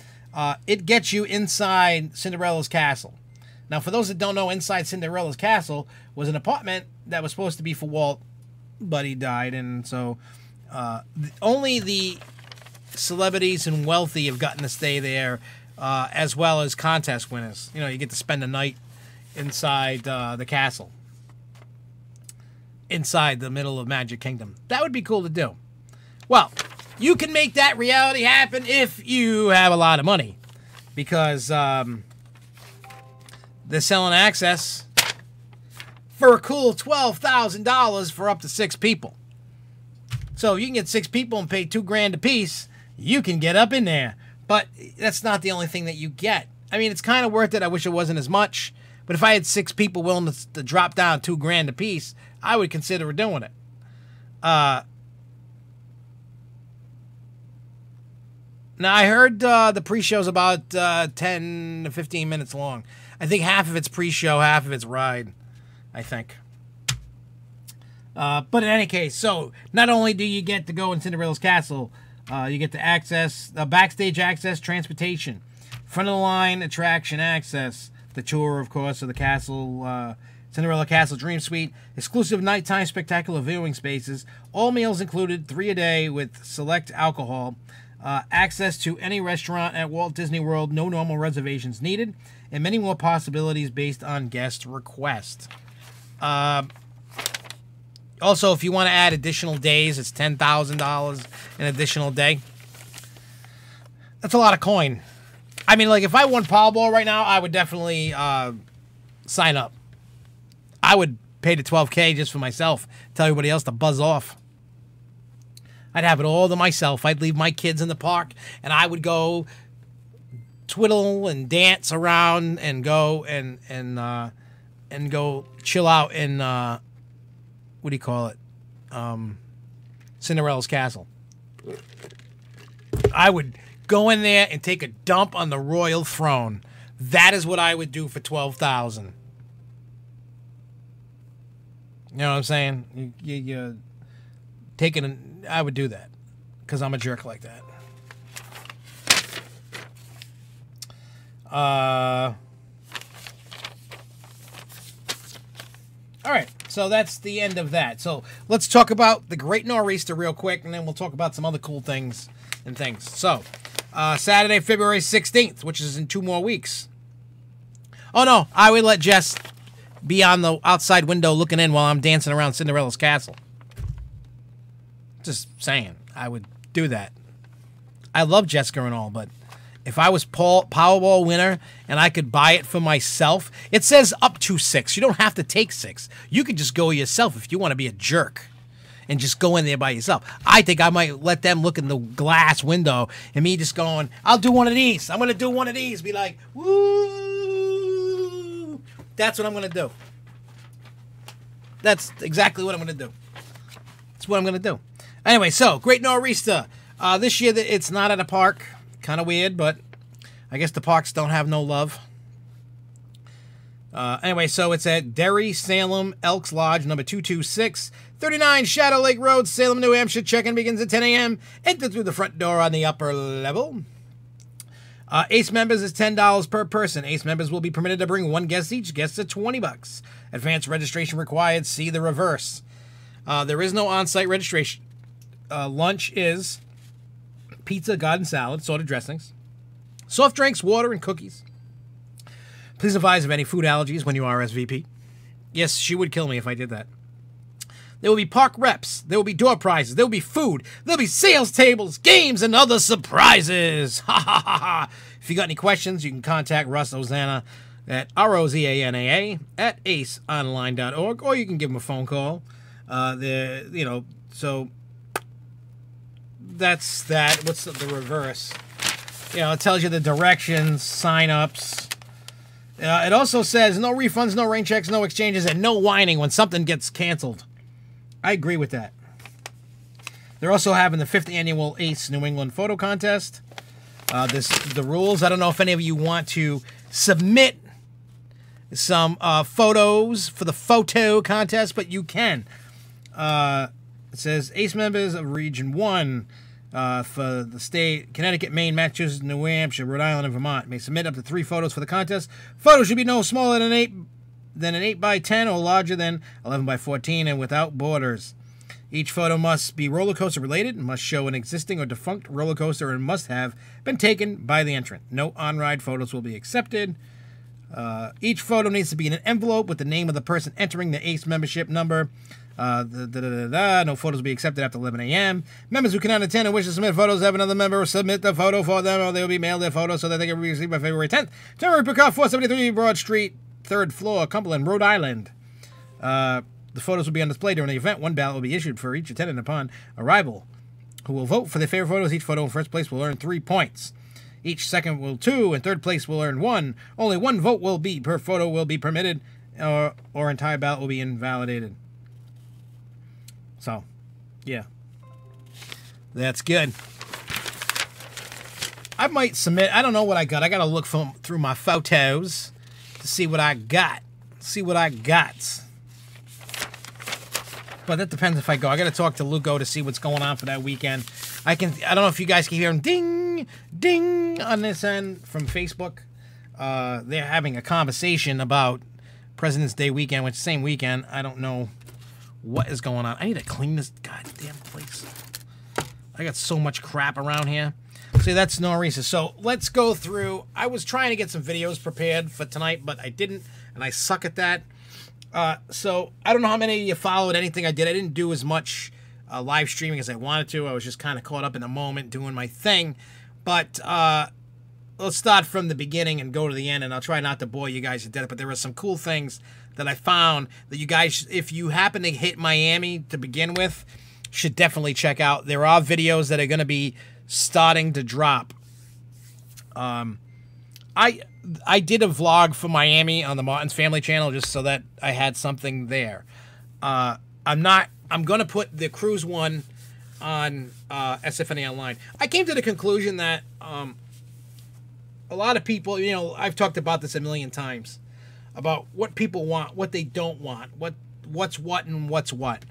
It gets you inside Cinderella's castle. Now, for those that don't know, inside Cinderella's castle was an apartment that was supposed to be for Walt, but he died, and so only the celebrities and wealthy have gotten to stay there, as well as contest winners. You know, you get to spend a night inside the castle, inside the middle of Magic Kingdom. That would be cool to do. Well, you can make that reality happen if you have a lot of money, because they're selling access for a cool $12,000 for up to 6 people. So you can get 6 people and pay $2,000 a piece. You can get up in there. But that's not the only thing that you get. I mean, it's kind of worth it. I wish it wasn't as much. But if I had 6 people willing to drop down $2,000 a piece, I would consider doing it. Now, I heard the pre-show's about 10 to 15 minutes long. I think half of it's pre-show, half of it's ride, I think. But in any case, so not only do you get to go in Cinderella's castle, you get to access backstage access, transportation, front of the line attraction access, the tour, of course, of the castle, Cinderella Castle Dream Suite, exclusive nighttime spectacular viewing spaces, all meals included, 3 a day with select alcohol, access to any restaurant at Walt Disney World, no normal reservations needed, and many more possibilities based on guest request. Also, if you want to add additional days, it's $10,000 an additional day. That's a lot of coin. I mean, like, if I won Powerball right now, I would definitely sign up. I would pay the $12K just for myself. Tell everybody else to buzz off. I'd have it all to myself. I'd leave my kids in the park, and I would go twiddle and dance around and go and go chill out in what do you call it? Cinderella's castle. I would go in there and take a dump on the royal throne. That is what I would do for $12,000. You know what I'm saying? You taking. I would do that because I'm a jerk like that. All right, so that's the end of that. So let's talk about the Great Nor'easter real quick, and then we'll talk about some other cool things and things. So, Saturday, February 16th, which is in 2 more weeks. Oh, no, I would let Jess be on the outside window looking in while I'm dancing around Cinderella's castle. Just saying, I would do that. I love Jessica and all, but if I was Powerball winner and I could buy it for myself, it says up to 6. You don't have to take 6. You could just go yourself if you want to be a jerk and just go in there by yourself. I think I might let them look in the glass window and me just going, I'll do one of these. I'm going to do one of these. Be like, woo. That's what I'm going to do. That's exactly what I'm going to do. That's what I'm going to do. Anyway, so, Great Nor'easter. This year, it's not at a park. Kind of weird, but I guess the parks don't have no love. Anyway, so it's at Derry, Salem, Elks Lodge, number 226, 39 Shadow Lake Road, Salem, New Hampshire. Check-in begins at 10 a.m. Enter through the front door on the upper level. Ace members is $10 per person. Ace members will be permitted to bring 1 guest each. Guests are $20. Advanced registration required. See the reverse. There is no on-site registration. Lunch is pizza, garden salad, assorted dressings, soft drinks, water, and cookies. Please advise of any food allergies when you RSVP. Yes, she would kill me if I did that. There will be park reps. There will be door prizes. There will be food. There will be sales tables, games, and other surprises. Ha ha ha ha. If you got any questions, you can contact Russ Ozana at ROZANAA at aceonline.org, or you can give him a phone call. So that's that. What's the reverse? It tells you the directions, sign-ups. It also says no refunds, no rain checks, no exchanges, and no whining when something gets canceled. I agree with that. They're also having the 5th annual Ace New England photo contest. The rules. I don't know if any of you want to submit some photos for the photo contest, but you can. It says Ace members of Region 1 for the state, Connecticut, Maine, Massachusetts, New Hampshire, Rhode Island, and Vermont may submit up to 3 photos for the contest. Photos should be no smaller than an 8 by 10 or larger than 11 by 14 and without borders. Each photo must be roller coaster related, must show an existing or defunct roller coaster, and must have been taken by the entrant. No on-ride photos will be accepted. Each photo needs to be in an envelope with the name of the person entering the ACE membership number. No photos will be accepted after 11 a.m. Members who cannot attend and wish to submit photos have another member submit the photo for them, or they will be mailed their photos so that they can be received by February 10th. Temporary Pickup, 473 Broad Street, 3rd floor, Cumberland, Rhode Island. The photos will be on display during the event. 1 ballot will be issued for each attendant upon arrival, who will vote for their favorite photos. Each photo in first place will earn 3 points. Each second will 2, and third place will earn 1. Only 1 vote will be per photo will be permitted, or entire ballot will be invalidated. So, yeah. That's good. I might submit. I don't know what I got. I got to look through my photos to see what I got. But that depends if I go. I got to talk to Lugo to see what's going on for that weekend. I don't know if you guys can hear him ding, ding on this end from Facebook. They're having a conversation about President's Day weekend, which is the same weekend. I don't know what is going on. I need to clean this goddamn place. I got so much crap around here. See, that's Nor'easter. So let's go through. I was trying to get some videos prepared for tonight, but I didn't, and I suck at that. So I don't know how many of you followed anything I did. I didn't do as much live streaming as I wanted to. I was just kind of caught up in the moment doing my thing. But let's start from the beginning and go to the end, and I'll try not to bore you guys to death, but there are some cool things that I found that you guys, if you happen to hit Miami to begin with, should definitely check out. There are videos that are going to be starting to drop. I did a vlog for Miami on the Martin's Family channel just so that I had something there. I'm going to put the cruise one on SFNEOnline. I came to the conclusion that a lot of people, you know, I've talked about this a million times, about what people want, what they don't want, what's what and what's what.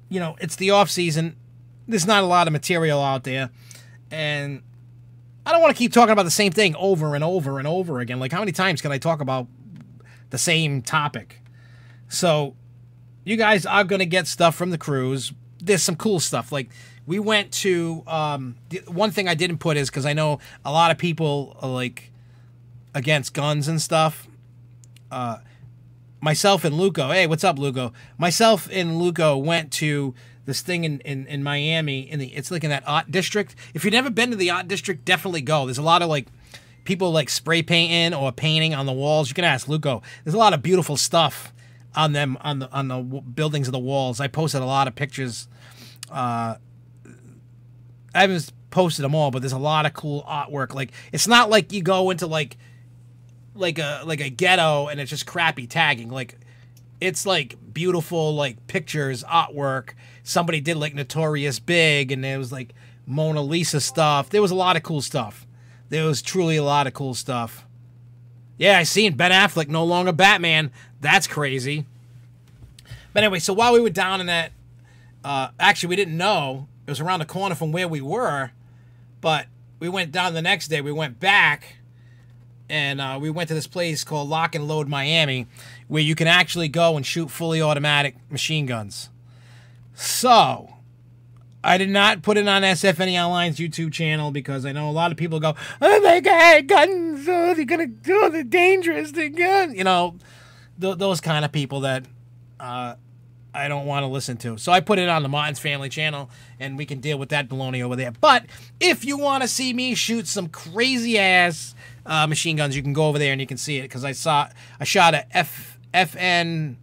You know, it's the off season. There's not a lot of material out there, and I don't want to keep talking about the same thing over and over and over again. Like, how many times can I talk about the same topic? So you guys are going to get stuff from the cruise. There's some cool stuff. Like, we went to, one thing I didn't put is, because I know a lot of people are, like, against guns and stuff. Myself and Luco, hey, what's up, Luco? Myself and Luco went to this thing in Miami. It's like in that art district. If you've never been to the art district, definitely go. There's a lot of, like, people, like, spray painting or painting on the walls. You can ask Luco. There's a lot of beautiful stuff on them, on the buildings of the walls. I posted a lot of pictures. I haven't posted them all, but there's a lot of cool artwork. Like, it's not like you go into like a ghetto and it's just crappy tagging. Like, it's like beautiful, like, pictures, artwork. Somebody did like Notorious Big, and there was like Mona Lisa stuff. There was a lot of cool stuff. There was truly a lot of cool stuff. Yeah, I seen Ben Affleck no longer Batman. That's crazy. But anyway, so while we were down in that, actually we didn't know it was around the corner from where we were, but we went down the next day. We went back, and we went to this place called Lock and Load Miami, where you can actually go and shoot fully automatic machine guns. So I did not put it on SFNEOnline's YouTube channel because I know a lot of people go, oh my God, guns, oh, they're dangerous, they're guns. You know, those kind of people that I don't want to listen to. So I put it on the Martin's Family channel, and we can deal with that baloney over there. But if you want to see me shoot some crazy-ass machine guns, you can go over there and you can see it, because I shot a FN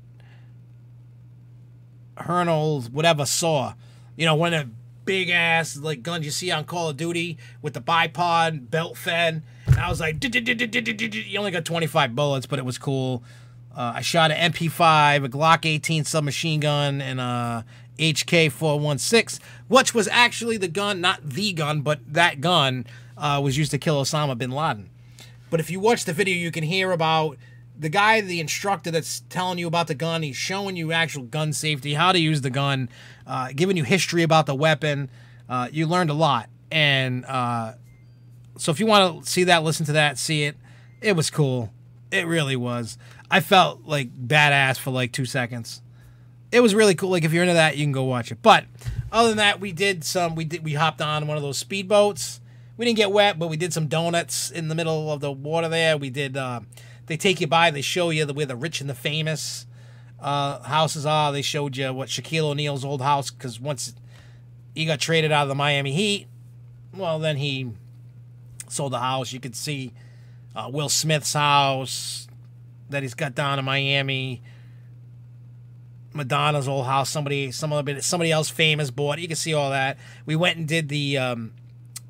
Hernals, whatever, saw. You know, one of the big-ass, like, guns you see on Call of Duty with the bipod, belt-fed. And I was like, you only got 25 bullets, but it was cool. I shot an MP5, a Glock 18 submachine gun, and a HK 416, which was actually the gun, not the gun, but that gun was used to kill Osama bin Laden. But if you watch the video, you can hear about the guy, the instructor that's telling you about the gun. He's showing you actual gun safety, how to use the gun, giving you history about the weapon. You learned a lot. And so if you want to see that, listen to that, see it, it was cool. It really was. I felt like badass for like 2 seconds. It was really cool. Like, if you're into that, you can go watch it. But other than that, we hopped on one of those speedboats. We didn't get wet, but we did some donuts in the middle of the water there. We did, they take you by, they show you where the rich and the famous houses are. They showed you what Shaquille O'Neal's old house, because once he got traded out of the Miami Heat, well, then he sold the house. You could see Will Smith's house that he's got down in Miami. Madonna's old house, somebody else famous bought. You can see all that. We went and did the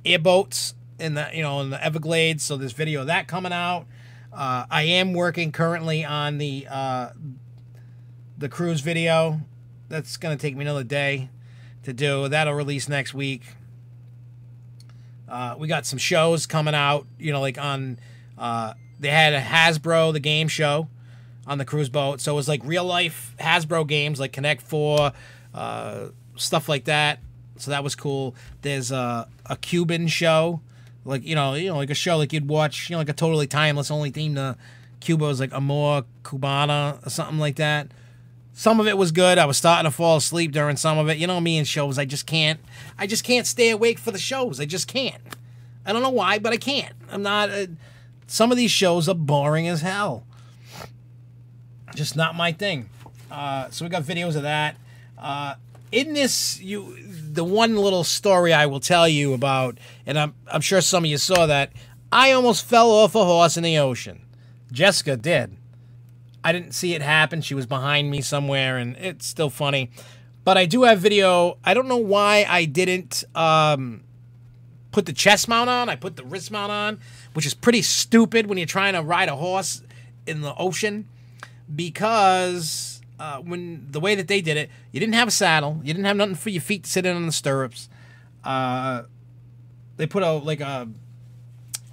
airboats in the in the Everglades. So there's video of that coming out. I am working currently on the cruise video. That's gonna take me another day to do. That'll release next week. We got some shows coming out. Like on. They had a Hasbro, the game show, on the cruise boat. So it was like real life Hasbro games, like Connect 4, stuff like that. So that was cool. There's a Cuban show, like like a show like you'd watch, like a totally timeless, only theme to Cuba was like Amor Cubana or something like that. Some of it was good. I was starting to fall asleep during some of it. You know me and shows, I just can't stay awake for the shows. I just can't. I don't know why, but I can't. I'm not. Some of these shows are boring as hell. Just not my thing. So we got videos of that. in this, the one little story I will tell you about, and I'm sure some of you saw that, I almost fell off a horse in the ocean. Jessica did. I didn't see it happen. She was behind me somewhere, and it's still funny. But I do have video. I don't know why I didn't put the chest mount on. I put the wrist mount on, which is pretty stupid when you're trying to ride a horse in the ocean, because when the way that they did it, you didn't have a saddle. You didn't have nothing for your feet to sit in on the stirrups. They put a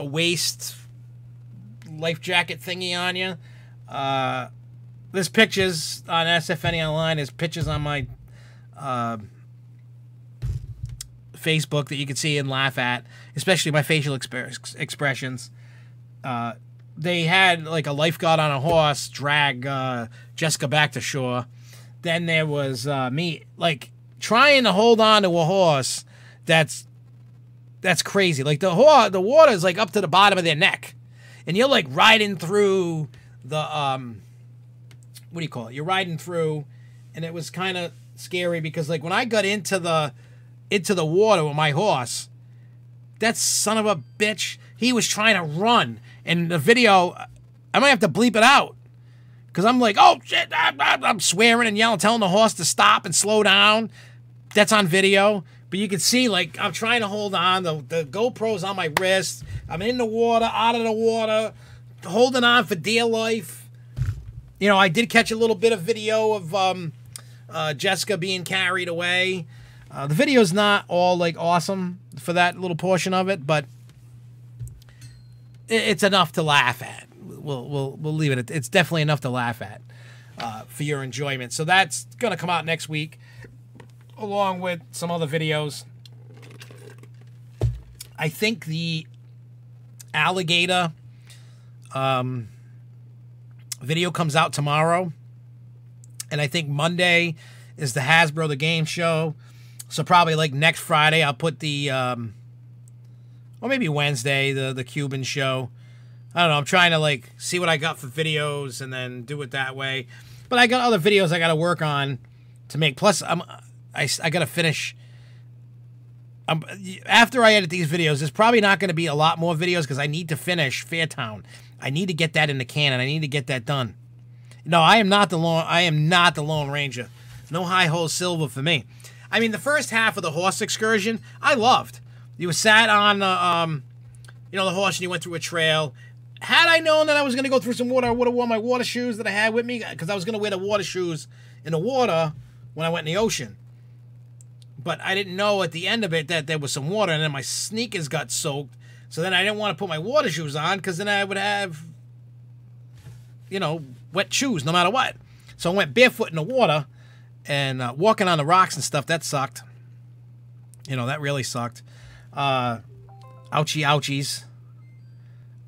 waist life jacket thingy on you. There's pictures on SFNEOnline. There's pictures on my Facebook that you can see and laugh at, especially my facial expressions. They had like a lifeguard on a horse drag Jessica back to shore. Then there was me like trying to hold on to a horse that's crazy. Like the water is like up to the bottom of their neck, and you're like riding through the what do you call it? You're riding through, and it was kind of scary because like when I got into the water with my horse, that son of a bitch, he was trying to run. And the video, I might have to bleep it out because I'm like, oh shit, I'm swearing and yelling, telling the horse to stop and slow down. That's on video. But you can see, like, I'm trying to hold on. The GoPro's on my wrist. I'm in the water, out of the water, holding on for dear life. You know, I did catch a little bit of video of Jessica being carried away. The video's not all, like, awesome for that little portion of it, but it's enough to laugh at. We'll leave it. It's definitely enough to laugh at for your enjoyment. So that's going to come out next week, along with some other videos. I think the alligator video comes out tomorrow. And I think Monday is the Hasbro The Game Show. So probably like next Friday I'll put the, or maybe Wednesday, the Cuban show. I don't know. I'm trying to like see what I got for videos and then do it that way. But I got other videos I got to work on to make. Plus, I got to finish. After I edit these videos, there's probably not going to be a lot more videos because I need to finish Fairtown. I need to get that in the can, and I need to get that done. No, I am not the Lone Ranger. No high hole silver for me. I mean, the first half of the horse excursion, I loved. You sat on the horse and you went through a trail. Had I known that I was going to go through some water, I would have worn my water shoes that I had with me because I was going to wear the water shoes in the water when I went in the ocean. But I didn't know at the end of it that there was some water, and then my sneakers got soaked. So then I didn't want to put my water shoes on because then I would have, wet shoes no matter what. So I went barefoot in the water and walking on the rocks and stuff. That sucked. That really sucked. Ouchie, ouchies.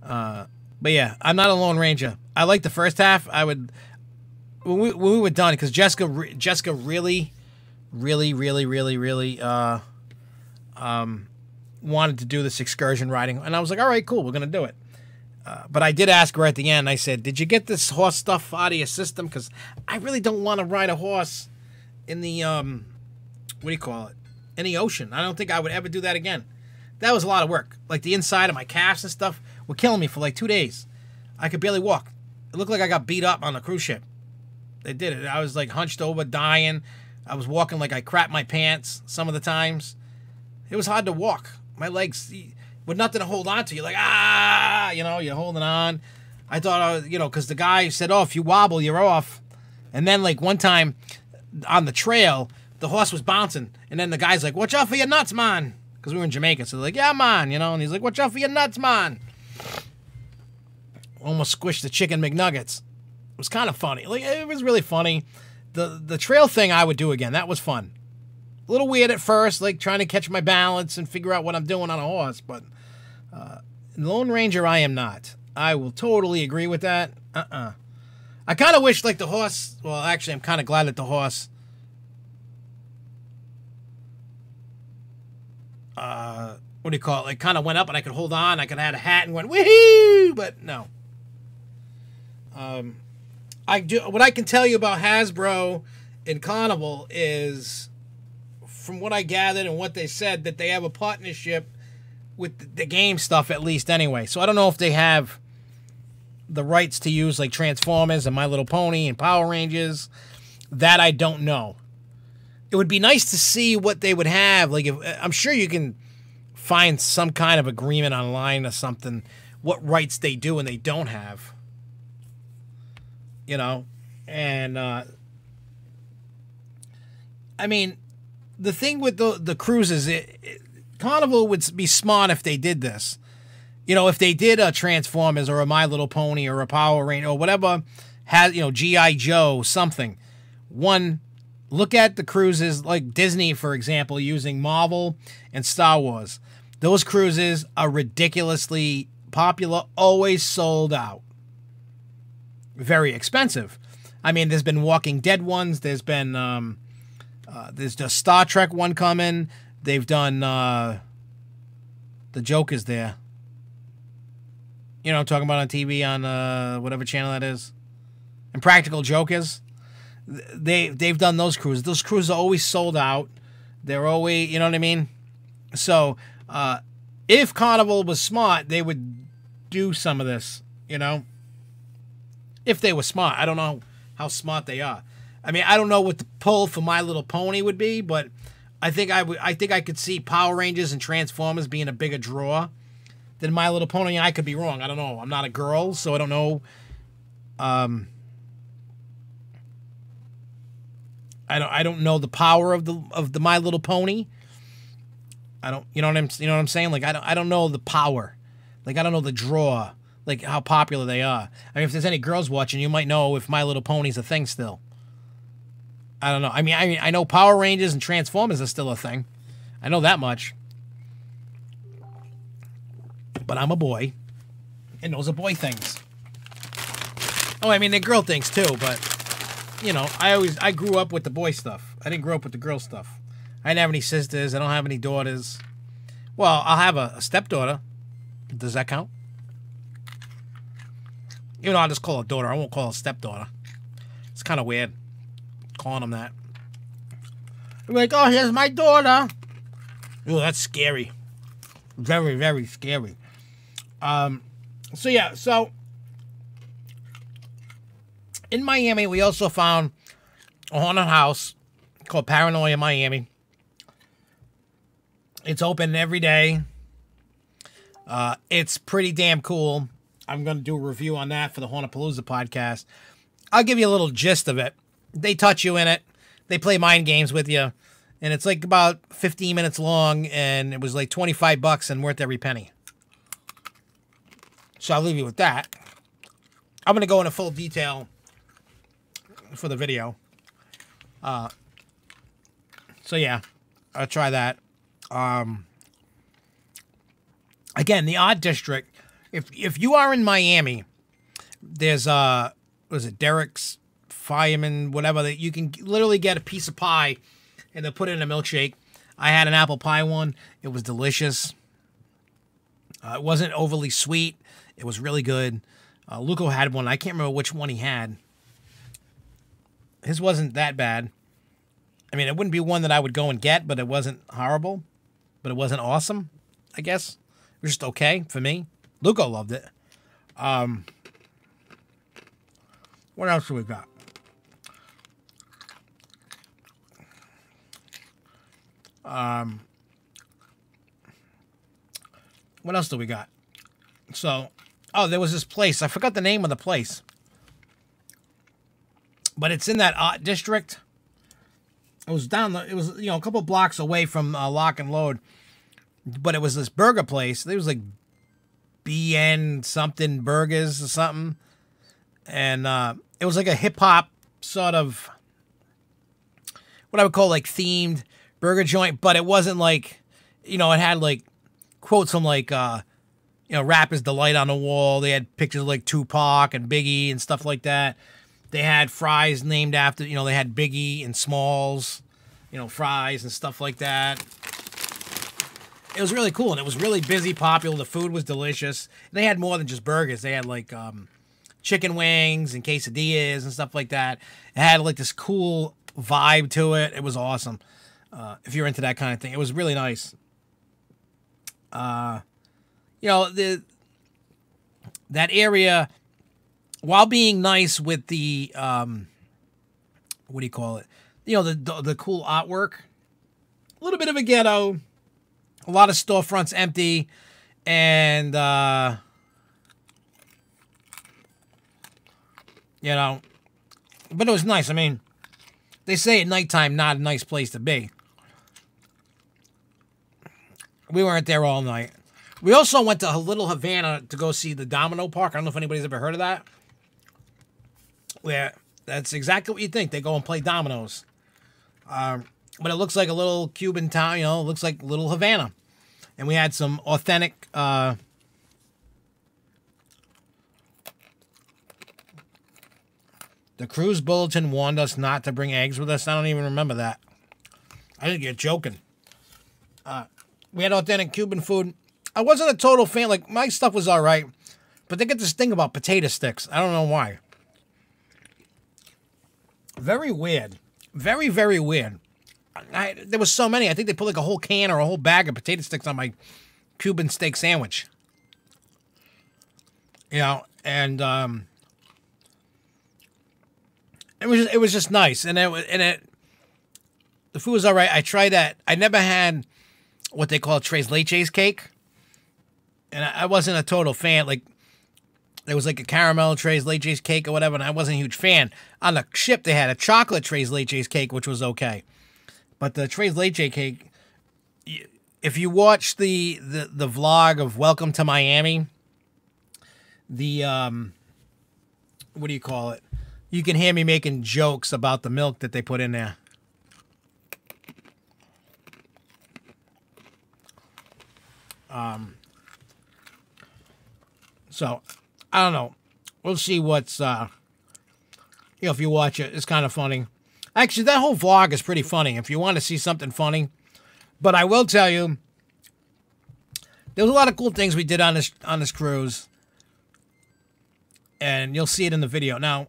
But yeah, I'm not a Lone Ranger. I like the first half. I would, when we were done, because Jessica really wanted to do this excursion riding, and I was like, all right, cool, we're gonna do it. But I did ask her at the end. I said, did you get this horse stuff out of your system? Because I really don't want to ride a horse in the what do you call it, in the ocean. I don't think I would ever do that again. That was a lot of work. Like the inside of my calves and stuff were killing me for like 2 days. I could barely walk. It looked like I got beat up on the cruise ship. They did it. I was like hunched over, dying. I was walking like I crapped my pants some of the times. It was hard to walk. My legs, with nothing to hold on to, you're like, you're holding on. I thought, because the guy said, oh, if you wobble, you're off. And then like one time on the trail, the horse was bouncing. And then the guy's like, watch out for your nuts, man. Because we were in Jamaica. So they're like, yeah, man. And he's like, watch out for your nuts, man. Almost squished the chicken McNuggets. It was kind of funny. Like, it was really funny. The trail thing I would do again. That was fun. A little weird at first, like trying to catch my balance and figure out what I'm doing on a horse. But Lone Ranger, I am not. I will totally agree with that. I kind of wish like the horse. Well, actually, I'm kind of glad that the horse. What do you call it? Like kind of went up and I could hold on. I could have had a hat and went woohoo, but no. What I can tell you about Hasbro and Carnival is from what I gathered and what they said, that they have a partnership with the game stuff at least anyway. So I don't know if they have the rights to use like Transformers and My Little Pony and Power Rangers. That I don't know. It would be nice to see what they would have. Like, if I'm sure you can find some kind of agreement online or something, what rights they do and they don't have. You know? And, I mean, the thing with the cruises, Carnival would be smart if they did this. You know, if they did a Transformers or a My Little Pony or a Power Ranger or whatever, has, you know, G.I. Joe, something. One, look at the cruises like Disney, for example, using Marvel and Star Wars. Those cruises are ridiculously popular, always sold out. Very expensive. I mean, there's been Walking Dead ones. There's been, there's the Star Trek one coming. They've done, the Joker's there. You know what I'm talking about on TV on whatever channel that is. And Practical Jokers. They've done those cruises. Those cruises are always sold out. They're always, you know what I mean? So, if Carnival was smart, they would do some of this, you know? If they were smart. I don't know how smart they are. I mean, I don't know what the pull for My Little Pony would be, but I think I could see Power Rangers and Transformers being a bigger draw than My Little Pony. I could be wrong. I don't know. I'm not a girl, so I don't know. I don't know the power of the My Little Pony. You know what I'm saying? Like I don't know the power. Like I don't know the draw. Like how popular they are. I mean, if there's any girls watching, you might know if My Little Pony's a thing still. I don't know. I mean, I know Power Rangers and Transformers are still a thing. I know that much. But I'm a boy, and those are boy things. Oh, I mean, they're girl things too, but you know, I grew up with the boy stuff. I didn't grow up with the girl stuff. I didn't have any sisters. I don't have any daughters. Well, I'll have a stepdaughter. Does that count? Even though I'll just call her daughter. I won't call her stepdaughter. It's kind of weird calling them that. You're like, oh, here's my daughter. Oh, that's scary. Very, very scary. So, yeah. So, in Miami, we also found a haunted house called Paranoia Miami. It's open every day. It's pretty damn cool. I'm going to do a review on that for the Hauntapalooza podcast. I'll give you a little gist of it. They touch you in it. They play mind games with you. And it's like about 15 minutes long, and it was like $25 and worth every penny. So I'll leave you with that. I'm going to go into full detail for the video. So yeah, I'll try that. Again, the Art District. If you are in Miami, there's what is it, Derek's Fireman, whatever, that you can literally get a piece of pie and they'll put it in a milkshake. I had an apple pie one. It was delicious. It wasn't overly sweet. It was really good. Luco had one. I can't remember which one he had. His wasn't that bad. I mean, it wouldn't be one that I would go and get, but it wasn't horrible. But it wasn't awesome, I guess. It was just okay for me. Luco loved it. What else do we got? What else do we got? So, oh, there was this place. I forgot the name of the place. But it's in that Art District. It was you know, a couple blocks away from Lock and Load. But it was this burger place. It was like BN something burgers or something. And it was like a hip-hop sort of, what I would call like themed burger joint. But it wasn't like, you know, it had like quotes from like, you know, Rapper's Delight on the wall. They had pictures of like Tupac and Biggie and stuff like that. They had fries named after, you know, they had Biggie and Smalls, you know, fries and stuff like that. It was really cool, and it was really busy, popular. The food was delicious. And they had more than just burgers. They had, like, chicken wings and quesadillas and stuff like that. It had, like, this cool vibe to it. It was awesome. if you're into that kind of thing. It was really nice. You know, that area, while being nice with the what do you call it? You know, the cool artwork. A little bit of a ghetto. A lot of storefronts empty, and you know, but it was nice. I mean, they say at nighttime not a nice place to be. We weren't there all night. We also went to Little Havana to go see the Domino Park. I don't know if anybody's ever heard of that. Where that's exactly what you think. They go and play dominoes. But it looks like a little Cuban town, you know, it looks like Little Havana. And we had some authentic the cruise bulletin warned us not to bring eggs with us. I don't even remember that. I think you're joking. We had authentic Cuban food. I wasn't a total fan. Like, my stuff was all right. But they get this thing about potato sticks. I don't know why. Very weird. Very, very weird. There was so many. I think they put like a whole can or a whole bag of potato sticks on my Cuban steak sandwich. You know, and it was just nice, and the food was all right. I tried that. I never had what they call tres leches cake, and I wasn't a total fan. Like, there was like a caramel tres leches cake or whatever, and I wasn't a huge fan. On the ship, they had a chocolate tres leches cake, which was okay. But the tres leche cake, if you watch the vlog of Welcome to Miami, the, what do you call it? You can hear me making jokes about the milk that they put in there. So, I don't know. We'll see what's, you know, if you watch it, it's kind of funny. Actually, that whole vlog is pretty funny if you want to see something funny. But I will tell you, there was a lot of cool things we did on this cruise. And you'll see it in the video. Now,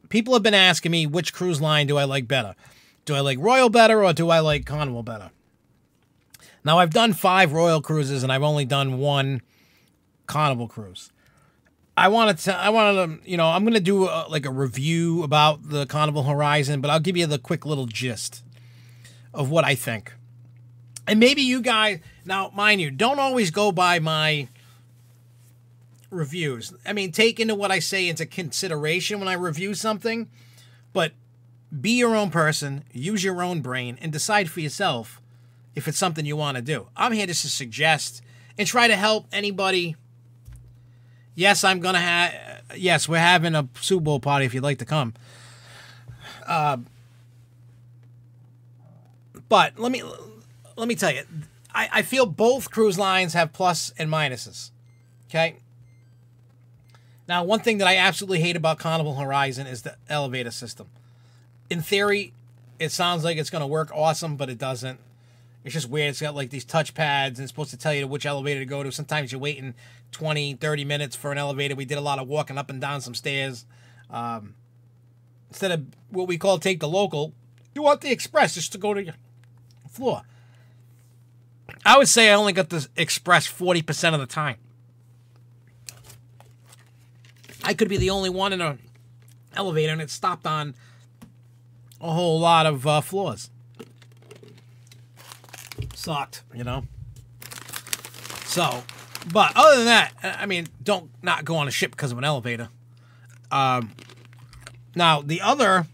people have been asking me which cruise line do I like better. Do I like Royal better or do I like Carnival better? Now, I've done 5 Royal cruises and I've only done 1 Carnival cruise. I wanted to, you know, I'm going to do like a review about the Carnival Horizon, but I'll give you the quick little gist of what I think. And maybe you guys, now, mind you, don't always go by my reviews. I mean, take into what I say into consideration when I review something, but be your own person, use your own brain, and decide for yourself if it's something you want to do. I'm here just to suggest and try to help anybody. Yes, I'm going to have... Yes, we're having a Super Bowl party if you'd like to come. But let me tell you, I feel both cruise lines have plus and minuses. Okay? Now, one thing that I absolutely hate about Carnival Horizon is the elevator system. In theory, it sounds like it's going to work awesome, but it doesn't. It's just weird. It's got like these touch pads and it's supposed to tell you which elevator to go to. Sometimes you're waiting 20, 30 minutes for an elevator. We did a lot of walking up and down some stairs. Instead of what we call take the local, you want the express just to go to your floor. I would say I only got the express 40% of the time. I could be the only one in an elevator and it stopped on a whole lot of floors. Sucked, you know. So, but other than that, I mean, don't not go on a ship because of an elevator. Now, the other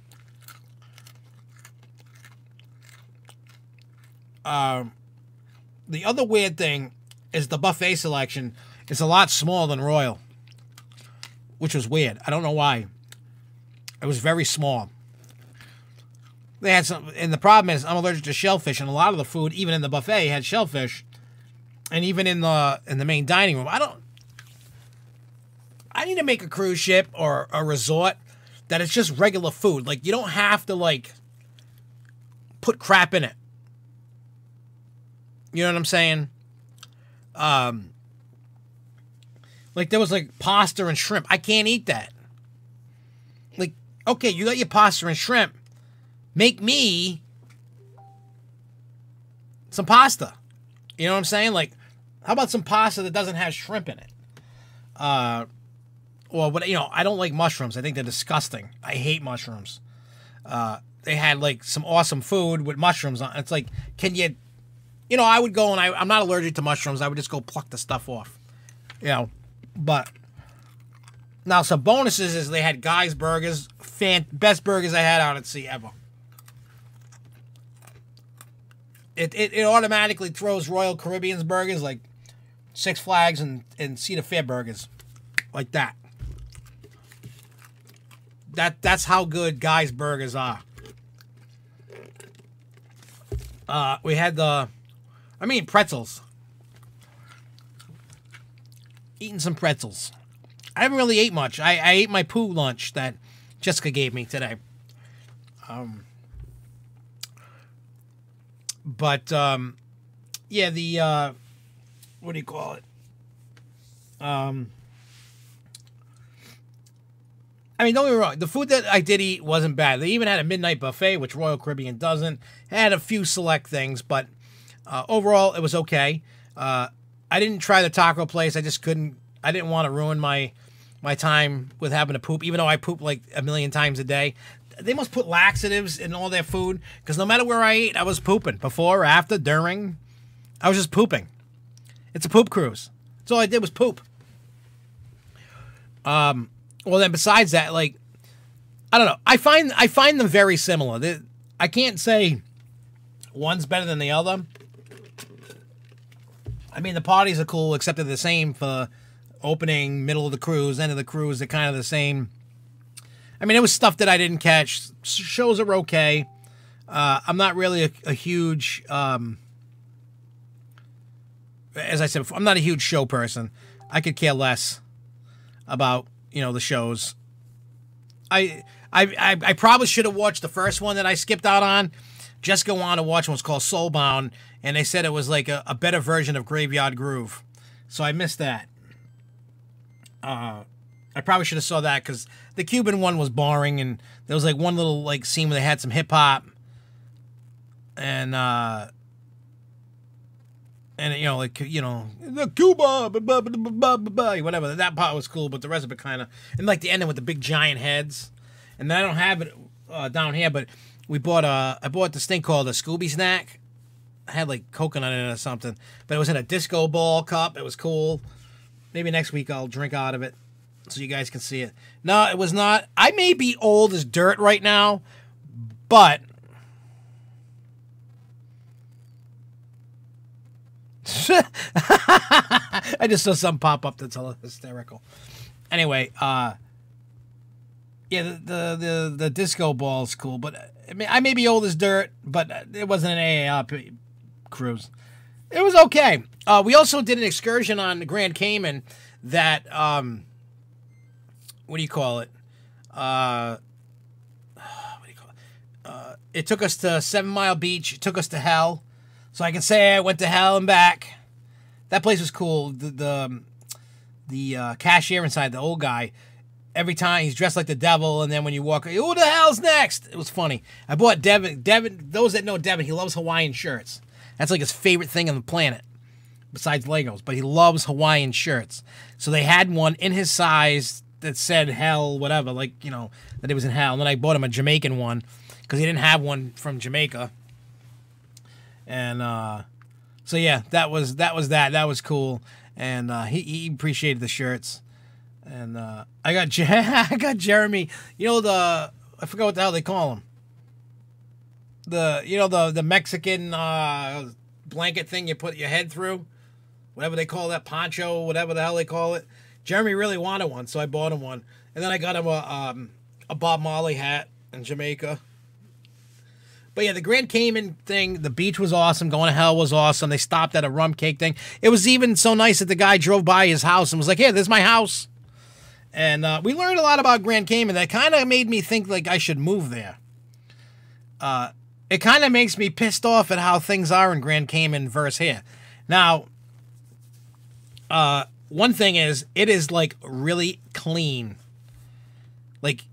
weird thing is the buffet selection is a lot smaller than Royal, which was weird. I don't know why. It was very small. They had some, and the problem is I'm allergic to shellfish, and a lot of the food, even in the buffet, had shellfish, and even in the main dining room. I need to make a cruise ship or a resort that it's just regular food. Like, you don't have to like put crap in it. You know what I'm saying? Like there was like pasta and shrimp. I can't eat that. Like, okay, you got your pasta and shrimp. Make me some pasta. You know what I'm saying? Like, how about some pasta that doesn't have shrimp in it? Or what? You know, I don't like mushrooms. I think they're disgusting. I hate mushrooms. They had like some awesome food with mushrooms on. It's like, can you? You know, I would go and I'm not allergic to mushrooms. I would just go pluck the stuff off. You know, but now some bonuses is they had Guy's Burgers, best burgers I had out at sea ever. It automatically throws Royal Caribbean's burgers like Six Flags and Cedar Fair burgers, like that. That's how good Guy's Burgers are. We had pretzels. Eating some pretzels. I haven't really ate much. I ate my poo lunch that Jessica gave me today. Yeah, the what do you call it? I mean, don't get me wrong. The food that I did eat wasn't bad. They even had a midnight buffet, which Royal Caribbean doesn't. It had a few select things, but overall, it was okay. I didn't try the taco place. I just couldn't. I didn't want to ruin my time with having to poop, even though I poop like a million times a day. They must put laxatives in all their food, because no matter where I ate, I was pooping. Before, after, during, I was just pooping. It's a poop cruise. That's all I did was poop. Well, then besides that, like, I don't know. I find them very similar. I can't say one's better than the other. I mean, the parties are cool, except they're the same for opening, middle of the cruise, end of the cruise. They're kind of the same. I mean, it was stuff that I didn't catch. Shows are okay. I'm not really a huge, as I said before, I'm not a huge show person. I could care less about, you know, the shows. I probably should have watched the first one that I skipped out on. Jessica wanted to watch one. It's called Soulbound, and they said it was like a better version of Graveyard Groove. So I missed that. I probably should have saw that, because the Cuban one was boring, and there was like one little like scene where they had some hip hop, and you know, like, you know, the Cuba, whatever. That part was cool, but the rest of it kind of, and like the ending with the big giant heads. And I don't have it down here, but we bought I bought this thing called a Scooby snack. I had like coconut in it or something, but it was in a disco ball cup. It was cool. Maybe next week I'll drink out of it so you guys can see it. No, it was not. I may be old as dirt right now, but I just saw something pop up that's hysterical. Anyway, yeah, the disco ball's cool, but I mean, I may be old as dirt, but it wasn't an AARP cruise. It was okay. We also did an excursion on the Grand Cayman that, what do you call it? It took us to 7 Mile Beach. It took us to hell. So I can say I went to hell and back. That place was cool. The cashier inside, the old guy, every time he's dressed like the devil, and then when you walk, who the hell's next? It was funny. I bought Devin. Those that know Devin, he loves Hawaiian shirts. That's like his favorite thing on the planet, besides Legos. But he loves Hawaiian shirts. So they had one in his size that said hell, whatever, like, you know, that it was in hell. And then I bought him a Jamaican one because he didn't have one from Jamaica. And so yeah, that was that. That was cool. And he appreciated the shirts. And I got Jeremy. You know, I forgot what the hell they call him. The Mexican blanket thing you put your head through, whatever they call that, poncho, whatever the hell they call it. Jeremy really wanted one, so I bought him one. And then I got him a Bob Marley hat in Jamaica. But yeah, the Grand Cayman thing, the beach was awesome. Going to hell was awesome. They stopped at a rum cake thing. It was even so nice that the guy drove by his house and was like, "Hey, this is my house." And we learned a lot about Grand Cayman. That kind of made me think like I should move there. It kind of makes me pissed off at how things are in Grand Cayman versus here. Now, one thing is, it is like really clean. Like,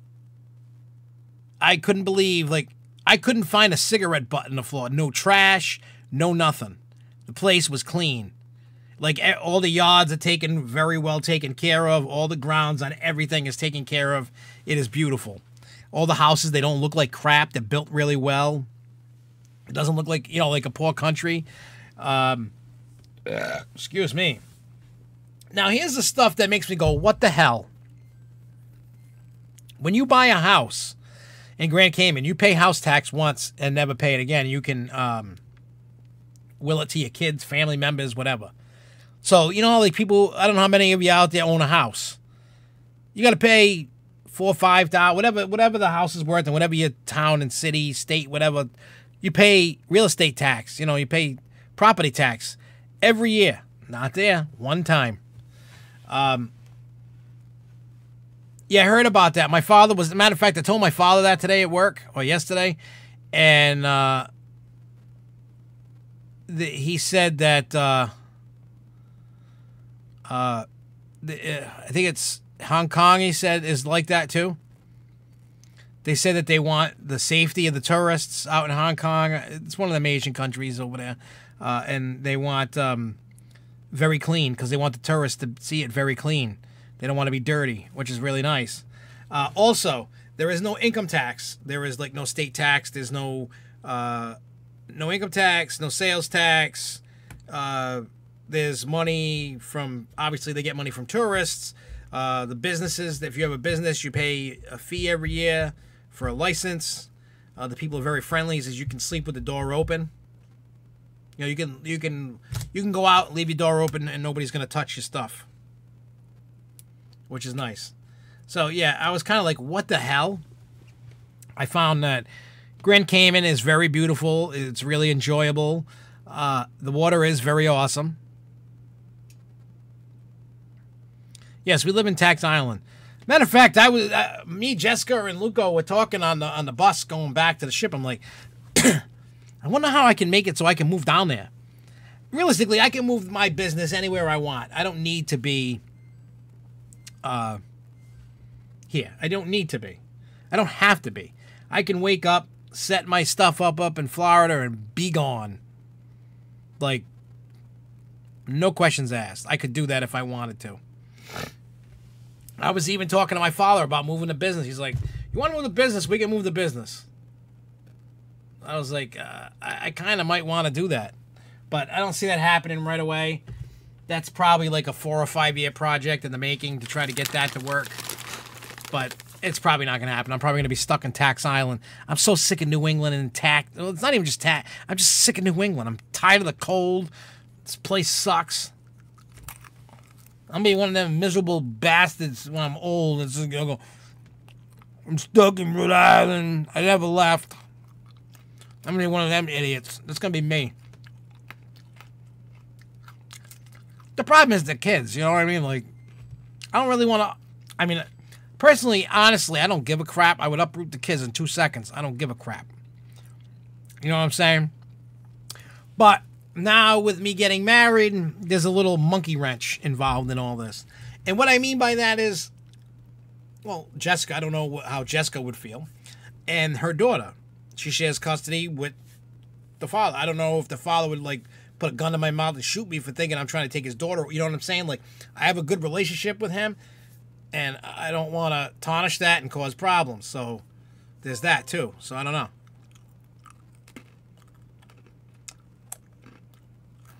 I couldn't believe, like, I couldn't find a cigarette butt on the floor. No trash, no nothing. The place was clean. Like, all the yards are taken very well taken care of. All the grounds on everything is taken care of. It is beautiful. All the houses, they don't look like crap. They're built really well. It doesn't look like, you know, like a poor country. Excuse me. Now, here's the stuff that makes me go, what the hell? When you buy a house in Grand Cayman, you pay house tax once and never pay it again. You can will it to your kids, family members, whatever. So, you know, like people, I don't know how many of you out there own a house. You got to pay $4 or $5, whatever the house is worth, and whatever your town and city, state, whatever, you pay real estate tax. You know, you pay property tax every year. Not there, one time. Yeah, I heard about that. My father was, as a matter of fact, I told my father that today at work, or yesterday, and he said that I think it's Hong Kong, he said, is like that too. They said that they want the safety of the tourists out in Hong Kong. It's one of the Asian countries over there. And they want very clean because they want the tourists to see it very clean. They don't want to be dirty, which is really nice. Also, there is no income tax. There is like no state tax. There's no income tax, no sales tax. There's money from, obviously they get money from tourists. The businesses, if you have a business, you pay a fee every year for a license. The people are very friendly. He says you can sleep with the door open. You know, you can go out, leave your door open, and nobody's gonna touch your stuff, which is nice. So yeah, I was kind of like, what the hell? I found that Grand Cayman is very beautiful. It's really enjoyable. The water is very awesome. Yes, we live in Tax Island. Matter of fact, I was me, Jessica, and Luco were talking on the bus going back to the ship. I'm like, I wonder how I can make it so I can move down there. Realistically, I can move my business anywhere I want. I don't need to be here. I don't need to be. I don't have to be. I can wake up, set my stuff up in Florida, and be gone. Like, no questions asked. I could do that if I wanted to. I was even talking to my father about moving the business. He's like, you want to move the business? We can move the business. I was like, I kind of might want to do that. But I don't see that happening right away. That's probably like a 4 or 5 year project in the making to try to get that to work. But it's probably not going to happen. I'm probably going to be stuck in Tax Island. I'm so sick of New England and tax. Well, it's not even just tax. I'm just sick of New England. I'm tired of the cold. This place sucks. I'm going to be one of them miserable bastards when I'm old. It's just going to go, I'm stuck in Rhode Island. I never left. I'm going to be one of them idiots. That's going to be me. The problem is the kids, you know what I mean? Like, I don't really want to, I mean, personally, honestly, I don't give a crap. I would uproot the kids in 2 seconds. I don't give a crap. You know what I'm saying? But now with me getting married, there's a little monkey wrench involved in all this. And what I mean by that is, well, Jessica, I don't know how Jessica would feel. And her daughter, she shares custody with the father. I don't know if the father would, like, put a gun in my mouth and shoot me for thinking I'm trying to take his daughter. You know what I'm saying? Like, I have a good relationship with him, and I don't want to tarnish that and cause problems. So there's that, too. So I don't know.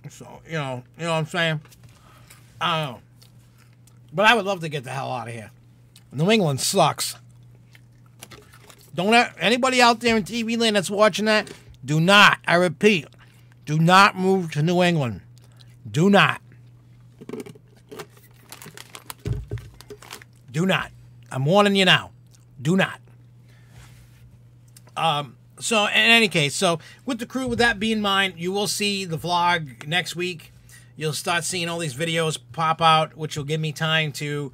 So, you know what I'm saying? I don't know. But I would love to get the hell out of here. New England sucks. Don't anybody out there in TV land that's watching that, do not, I repeat, do not move to New England. Do not. Do not. I'm warning you now. Do not. So, in any case, so with the crew, with that being in mind, you will see the vlog next week. You'll start seeing all these videos pop out, which will give me time to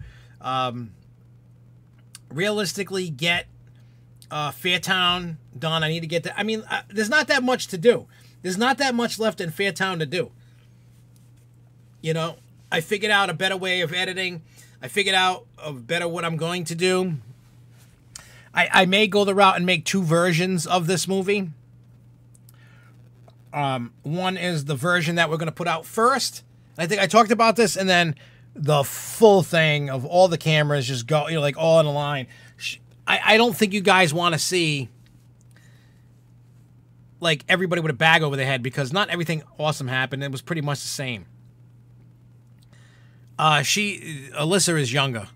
realistically get Fairtown done. I need to get that. I mean, there's not that much to do. There's not that much left in Fairtown to do. You know, I figured out a better way of editing. I figured out a better what I'm going to do. I may go the route and make 2 versions of this movie. One is the version that we're going to put out first. I think I talked about this, and then the full thing of all the cameras just go, you know, like all in a line. I don't think you guys want to see like everybody with a bag over their head, because not everything awesome happened. It was pretty much the same. Alyssa is younger.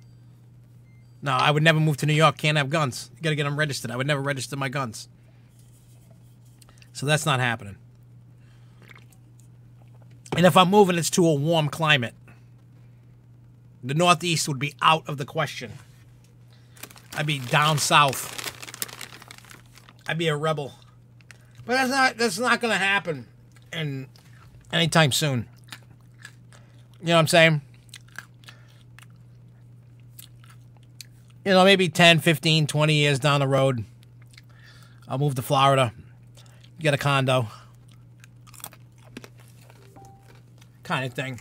No, I would never move to New York. Can't have guns. You got to get them registered. I would never register my guns. So that's not happening. And if I'm moving, it's to a warm climate. The Northeast would be out of the question. I'd be down south. I'd be a rebel. But that's not going to happen anytime soon. You know what I'm saying? You know, maybe 10, 15, 20 years down the road, I'll move to Florida, get a condo. Kind of thing.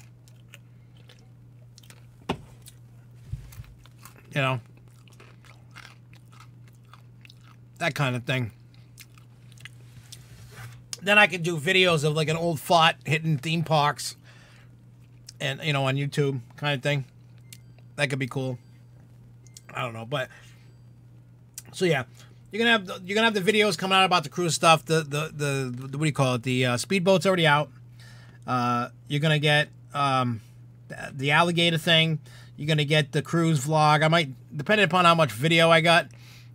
You know? That kind of thing. Then I could do videos of like an old fart hitting theme parks. And, you know, on YouTube kind of thing. That could be cool. I don't know, but... So, yeah. You're gonna have the videos coming out about the cruise stuff. The what do you call it? The speedboat's already out. You're gonna get the alligator thing. You're gonna get the cruise vlog. I might, depending upon how much video I got,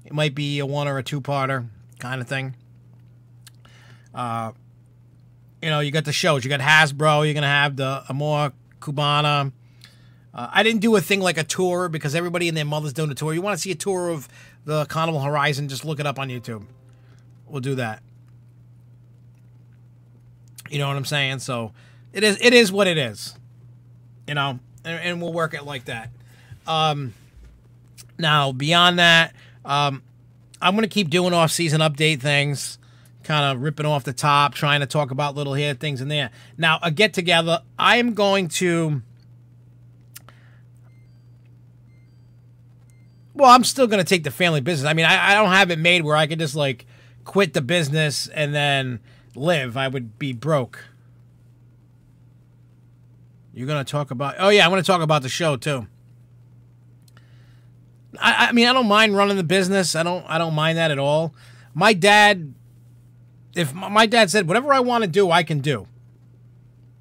it might be a 1 or a 2-parter kind of thing. You know, you got the shows. You got Hasbro. You're gonna have the Amor Cubana. I didn't do a thing like a tour because everybody and their mother's doing a tour. You want to see a tour of the Carnival Horizon, just look it up on YouTube. We'll do that. You know what I'm saying? So it is what it is. You know, and we'll work it like that. Now, beyond that, I'm going to keep doing off-season update things, kind of ripping off the top, trying to talk about little here things in there. Now, a get-together, I am going to... Well, I'm still going to take the family business. I mean, I don't have it made where I could just, like, quit the business and then live. I would be broke. You're going to talk about... Oh, yeah, I'm going to talk about the show, too. I mean, I don't mind running the business. I don't mind that at all. My dad... If my dad said, whatever I want to do, I can do.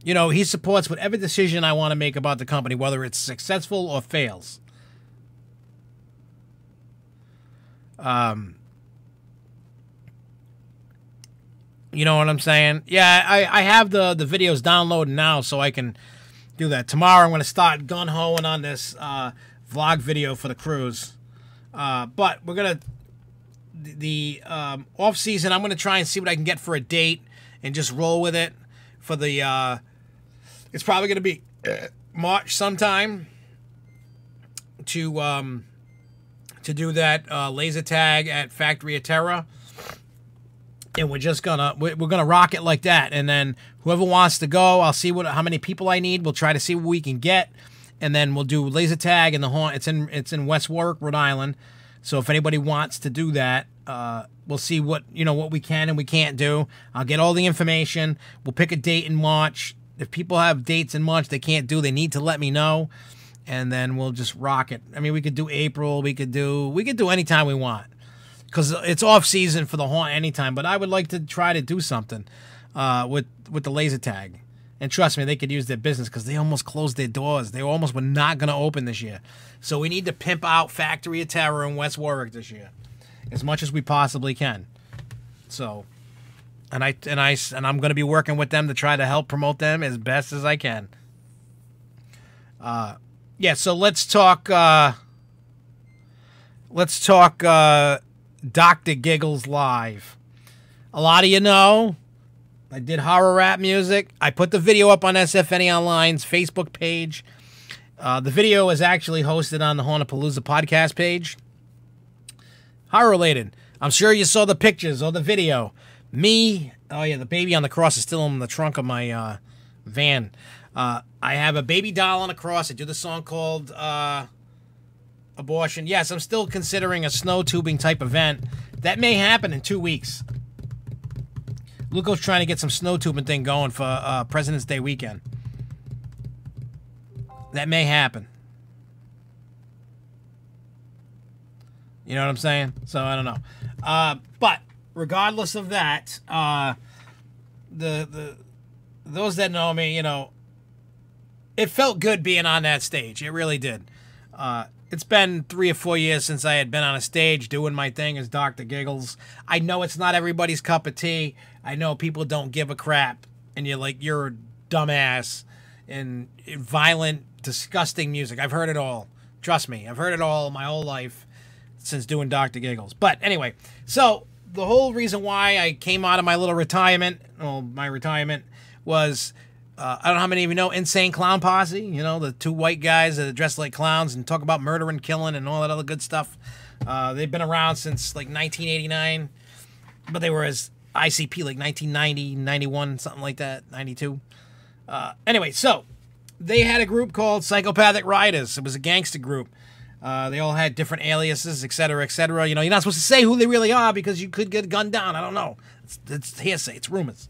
You know, he supports whatever decision I want to make about the company, whether it's successful or fails. You know what I'm saying? Yeah, I have the videos downloaded now, so I can do that. Tomorrow I'm going to start gun-hoing on this vlog video for the cruise. But we're going to... The off-season, I'm going to try and see what I can get for a date and just roll with it for the... it's probably going to be March sometime to do that laser tag at Factory of Terror. And we're just gonna rock it like that. And then whoever wants to go, I'll see how many people I need. We'll try to see what we can get, and then we'll do laser tag in the haunt. It's in West Warwick, Rhode Island. So if anybody wants to do that, we'll see what we can and we can't do. I'll get all the information. We'll pick a date in March. If people have dates in March they can't do, they need to let me know, and then we'll just rock it. I mean, we could do April. We could do any time we want. Because it's off season for the haunt anytime, but I would like to try to do something with the laser tag. And trust me, they could use their business because they almost closed their doors. They almost were not going to open this year. So we need to pimp out Factory of Terror in West Warwick this year as much as we possibly can. So, and I'm going to be working with them to try to help promote them as best as I can. Yeah. So let's talk. Dr. Giggles Live. A lot of you know I did horror rap music. I put the video up on SFNEOnline's Facebook page. The video is actually hosted on the Hornapalooza podcast page. Horror related. I'm sure you saw the pictures or the video. Me, oh yeah, the baby on the cross is still in the trunk of my van. I have a baby doll on the cross. I do the song called Abortion. Yes, I'm still considering a snow tubing type event. That may happen in 2 weeks. Luco's trying to get some snow tubing thing going for President's Day weekend. That may happen. You know what I'm saying? So I don't know. But regardless of that, those that know me, you know, it felt good being on that stage. It really did. It's been 3 or 4 years since I had been on a stage doing my thing as Dr. Giggles. I know it's not everybody's cup of tea. I know people don't give a crap, and you're a dumbass and violent, disgusting music. I've heard it all. Trust me, I've heard it all my whole life since doing Dr. Giggles. But anyway, so the whole reason why I came out of my little retirement, was, I don't know how many of you know Insane Clown Posse, you know, the 2 white guys that dress like clowns and talk about murder and killing and all that other good stuff. They've been around since like 1989, but they were as ICP like 1990, 91, something like that, 92. Anyway, so they had a group called Psychopathic Riders. It was a gangster group. They all had different aliases, etc., etc. You know, you're not supposed to say who they really are because you could get gunned down. I don't know. It's hearsay. It's rumors.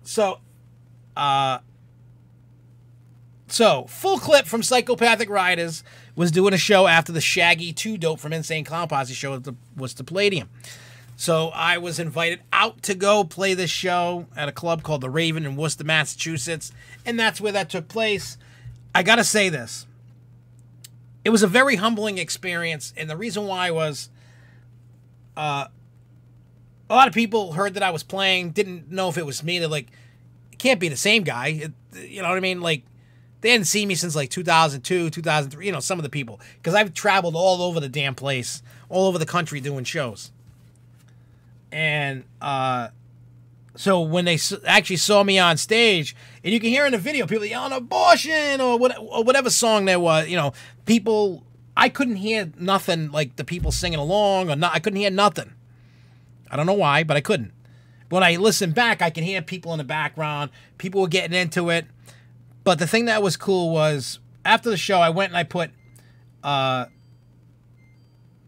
So, full clip from Psychopathic Riders was doing a show after the Shaggy 2 Dope from Insane Clown Posse show was the Palladium. So I was invited out to go play this show at a club called The Raven in Worcester, Massachusetts, and that's where that took place. I gotta say this. It was a very humbling experience, and the reason why was a lot of people heard that I was playing, didn't know if it was me. They're like, it can't be the same guy. You know what I mean? Like, they hadn't seen me since like 2002, 2003, you know, some of the people. Because I've traveled all over the damn place, all over the country doing shows. And so when they actually saw me on stage, and you can hear in the video people yelling abortion or whatever song there was, you know, people, I couldn't hear nothing like the people singing along, or I couldn't hear nothing. I don't know why, but I couldn't. When I listen back, I can hear people in the background. People were getting into it. But the thing that was cool was, after the show, I went and I put,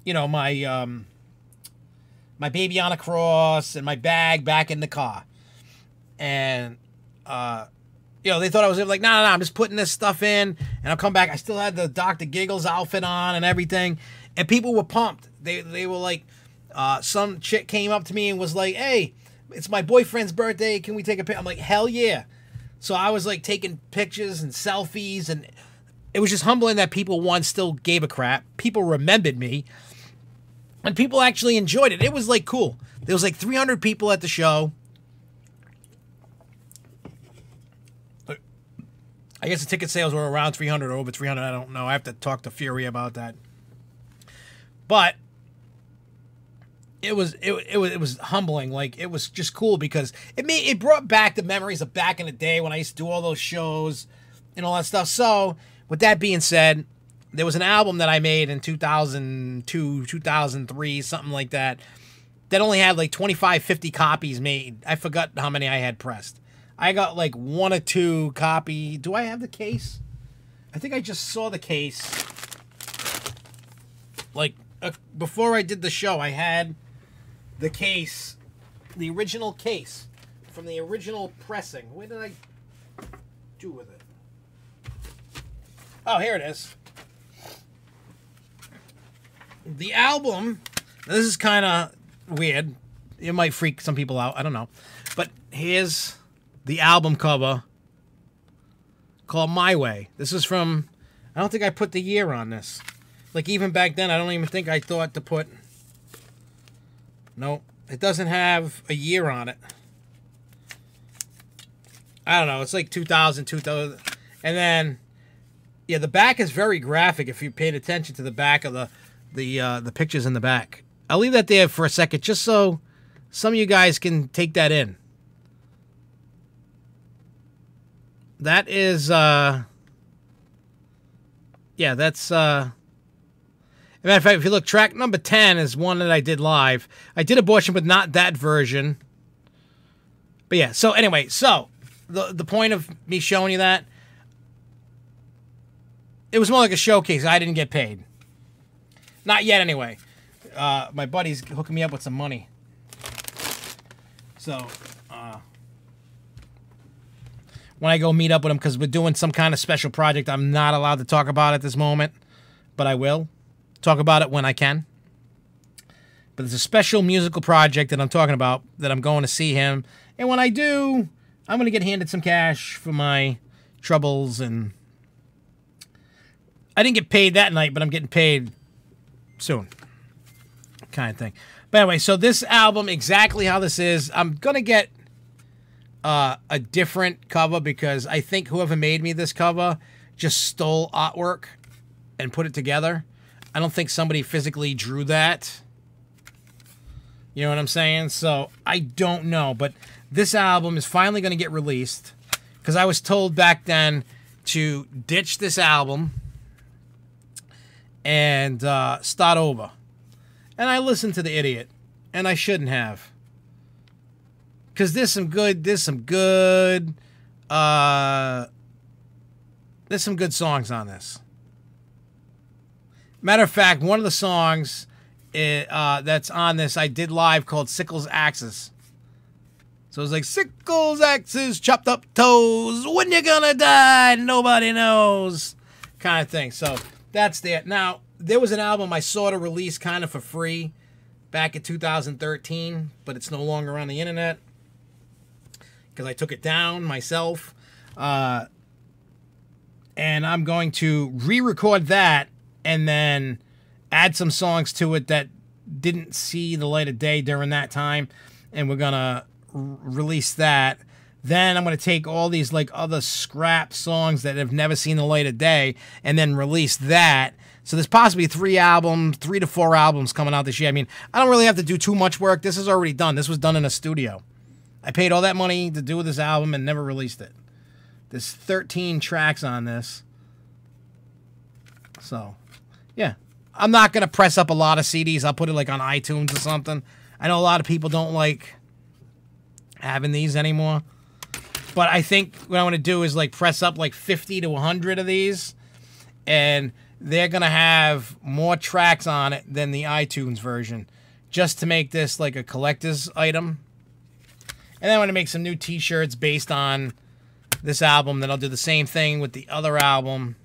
you know, my baby on a cross and my bag back in the car. And, you know, they thought I was like, no, I'm just putting this stuff in, and I'll come back. I still had the Dr. Giggles outfit on and everything. And people were pumped. They were like, some chick came up to me and was like, hey, it's my boyfriend's birthday. Can we take a picture? I'm like, hell yeah. So I was like taking pictures and selfies, and it was just humbling that people, one, still gave a crap. People remembered me, and people actually enjoyed it. It was like cool. There was like 300 people at the show. I guess the ticket sales were around 300 or over 300. I don't know. I have to talk to Fury about that. But it was humbling. Like, it was just cool because it brought back the memories of back in the day when I used to do all those shows and all that stuff. So with that being said, there was an album that I made in 2002, 2003, something like that only had like 25, 50 copies made. I forgot how many I had pressed. I got like 1 or 2 copy. Do I have the case? I think I just saw the case. Like, before I did the show, I had the case, the original case from the original pressing. What did I do with it? Oh, here it is. The album, this is kind of weird. It might freak some people out. I don't know. But here's the album cover called My Way. This is from, I don't think I put the year on this. Like, even back then, I don't even think I thought to put, no, it doesn't have a year on it. I don't know, it's like 2000, 2000, and then, yeah, the back is very graphic if you paid attention to the back of the pictures in the back. I'll leave that there for a second, just so some of you guys can take that in. That is, yeah, that's, as a matter of fact, if you look, track number 10 is one that I did live. I did Abortion, but not that version. But yeah, so anyway, so the point of me showing you that, it was more like a showcase. I didn't get paid. Not yet, anyway. My buddy's hooking me up with some money. So, when I go meet up with him, because we're doing some kind of special project I'm not allowed to talk about at this moment, but I will talk about it when I can. But there's a special musical project that I'm talking about that I'm going to see him. And when I do, I'm going to get handed some cash for my troubles. And I didn't get paid that night, but I'm getting paid soon. Kind of thing. But anyway, so this album, exactly how this is, I'm going to get a different cover because I think whoever made me this cover just stole artwork and put it together. I don't think somebody physically drew that. You know what I'm saying? So I don't know, but this album is finally going to get released because I was told back then to ditch this album and start over. And I listened to the idiot, and I shouldn't have. Because there's some good songs on this. Matter of fact, one of the songs that's on this I did live called Sickles Axes. So it's like, Sickles Axes, chopped up toes, when you gonna die, nobody knows, kind of thing. So that's that. Now, there was an album I sort of released kind of for free back in 2013, but it's no longer on the internet because I took it down myself. And I'm going to re-record that and then add some songs to it that didn't see the light of day during that time, and we're going to release that. Then I'm going to take all these like other scrap songs that have never seen the light of day and then release that. So there's possibly 3 to 4 albums coming out this year. I mean, I don't really have to do too much work. This is already done. This was done in a studio. I paid all that money to do this album and never released it. There's 13 tracks on this. So, yeah. I'm not going to press up a lot of CDs. I'll put it like on iTunes or something. I know a lot of people don't like having these anymore. But I think what I want to do is like press up like 50 to 100 of these. And they're going to have more tracks on it than the iTunes version. Just to make this like a collector's item. And then I want to make some new t-shirts based on this album. Then I'll do the same thing with the other album.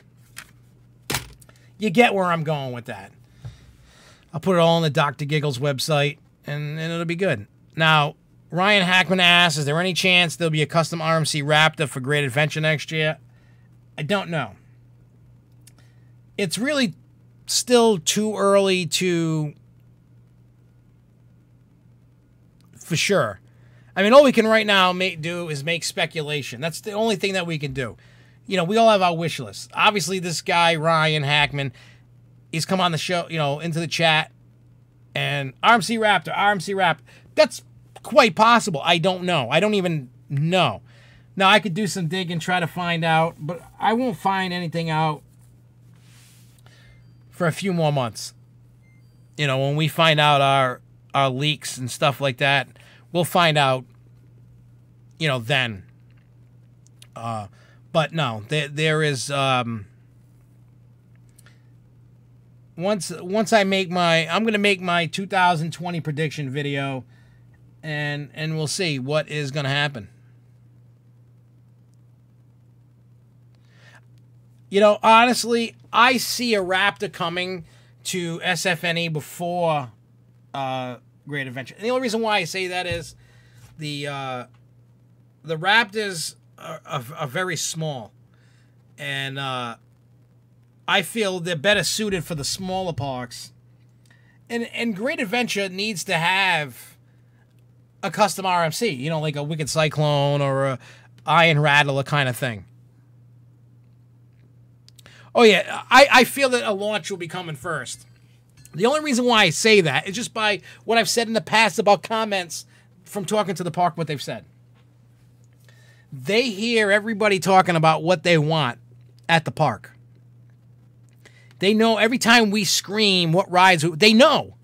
You get where I'm going with that. I'll put it all on the Dr. Giggles website, and it'll be good. Now, Ryan Hackman asks, is there any chance there'll be a custom RMC Raptor for Great Adventure next year? I don't know. It's really still too early to... For sure. I mean, all we can right now do is make speculation. That's the only thing that we can do. You know, we all have our wish list. Obviously, this guy, Ryan Hackman, he's come on the show, you know, into the chat. And RMC Raptor. That's quite possible. I don't know. I don't even know. Now, I could do some digging and try to find out, but I won't find anything out for a few more months. You know, when we find out our leaks and stuff like that, we'll find out, you know, then. But no, there is, once I make I'm going to make my 2020 prediction video, and we'll see what is going to happen. You know, honestly, I see a Raptor coming to SFNE before Great Adventure. And the only reason why I say that is the Raptors are very small, and I feel they're better suited for the smaller parks. And Great Adventure needs to have a custom RMC, you know, like a Wicked Cyclone or a Iron Rattler kind of thing. Oh yeah, I feel that a launch will be coming first. The only reason why I say that is just by what I've said in the past about comments from talking to the park, what they've said. They hear everybody talking about what they want at the park. They know every time we scream what rides, they know.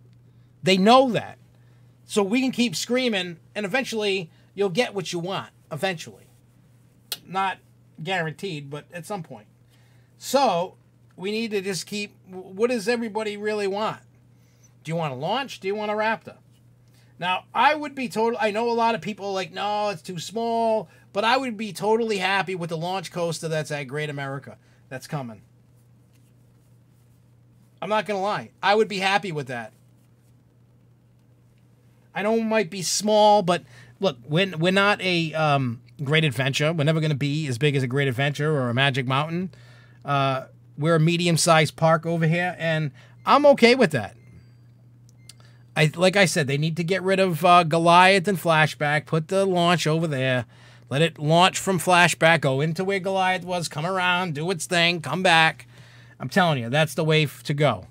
They know that. So we can keep screaming, and eventually you'll get what you want. Eventually. Not guaranteed, but at some point. So we need to just keep, what does everybody really want? Do you want a launch? Do you want a Raptor? Now, I would be total, I know a lot of people are like, no, it's too small. But I would be totally happy with the launch coaster that's at Great America that's coming. I'm not going to lie. I would be happy with that. I know it might be small, but look, we're not a Great Adventure. We're never going to be as big as a Great Adventure or a Magic Mountain. We're a medium-sized park over here, and I'm okay with that. Like I said, they need to get rid of Goliath and Flashback, put the launch over there, let it launch from Flashback, go into where Goliath was, come around, do its thing, come back. I'm telling you, that's the way to go.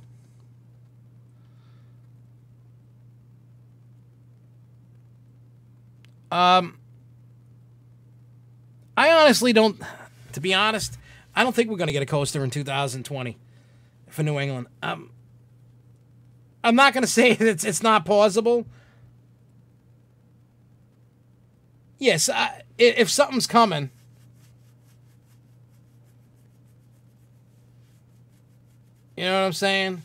I honestly don't, to be honest, I don't think we're going to get a coaster in 2020 for New England. I'm not going to say it's not possible. Yes, if something's coming, you know what I'm saying?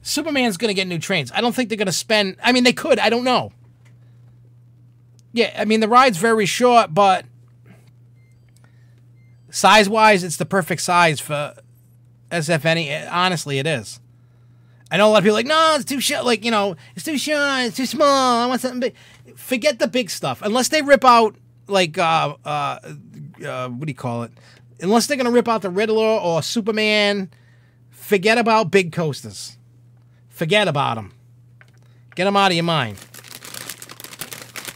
Superman's going to get new trains. I don't think they're going to spend... I mean, they could. I don't know. Yeah, I mean, the ride's very short, but size-wise, it's the perfect size for SFNE. Honestly, it is. I know a lot of people are like, no, it's too short. Like, you know, it's too short. It's too small. I want something big. Forget the big stuff. Unless they rip out, like, what do you call it? Unless they're going to rip out the Riddler or Superman, forget about big coasters. Forget about them. Get them out of your mind.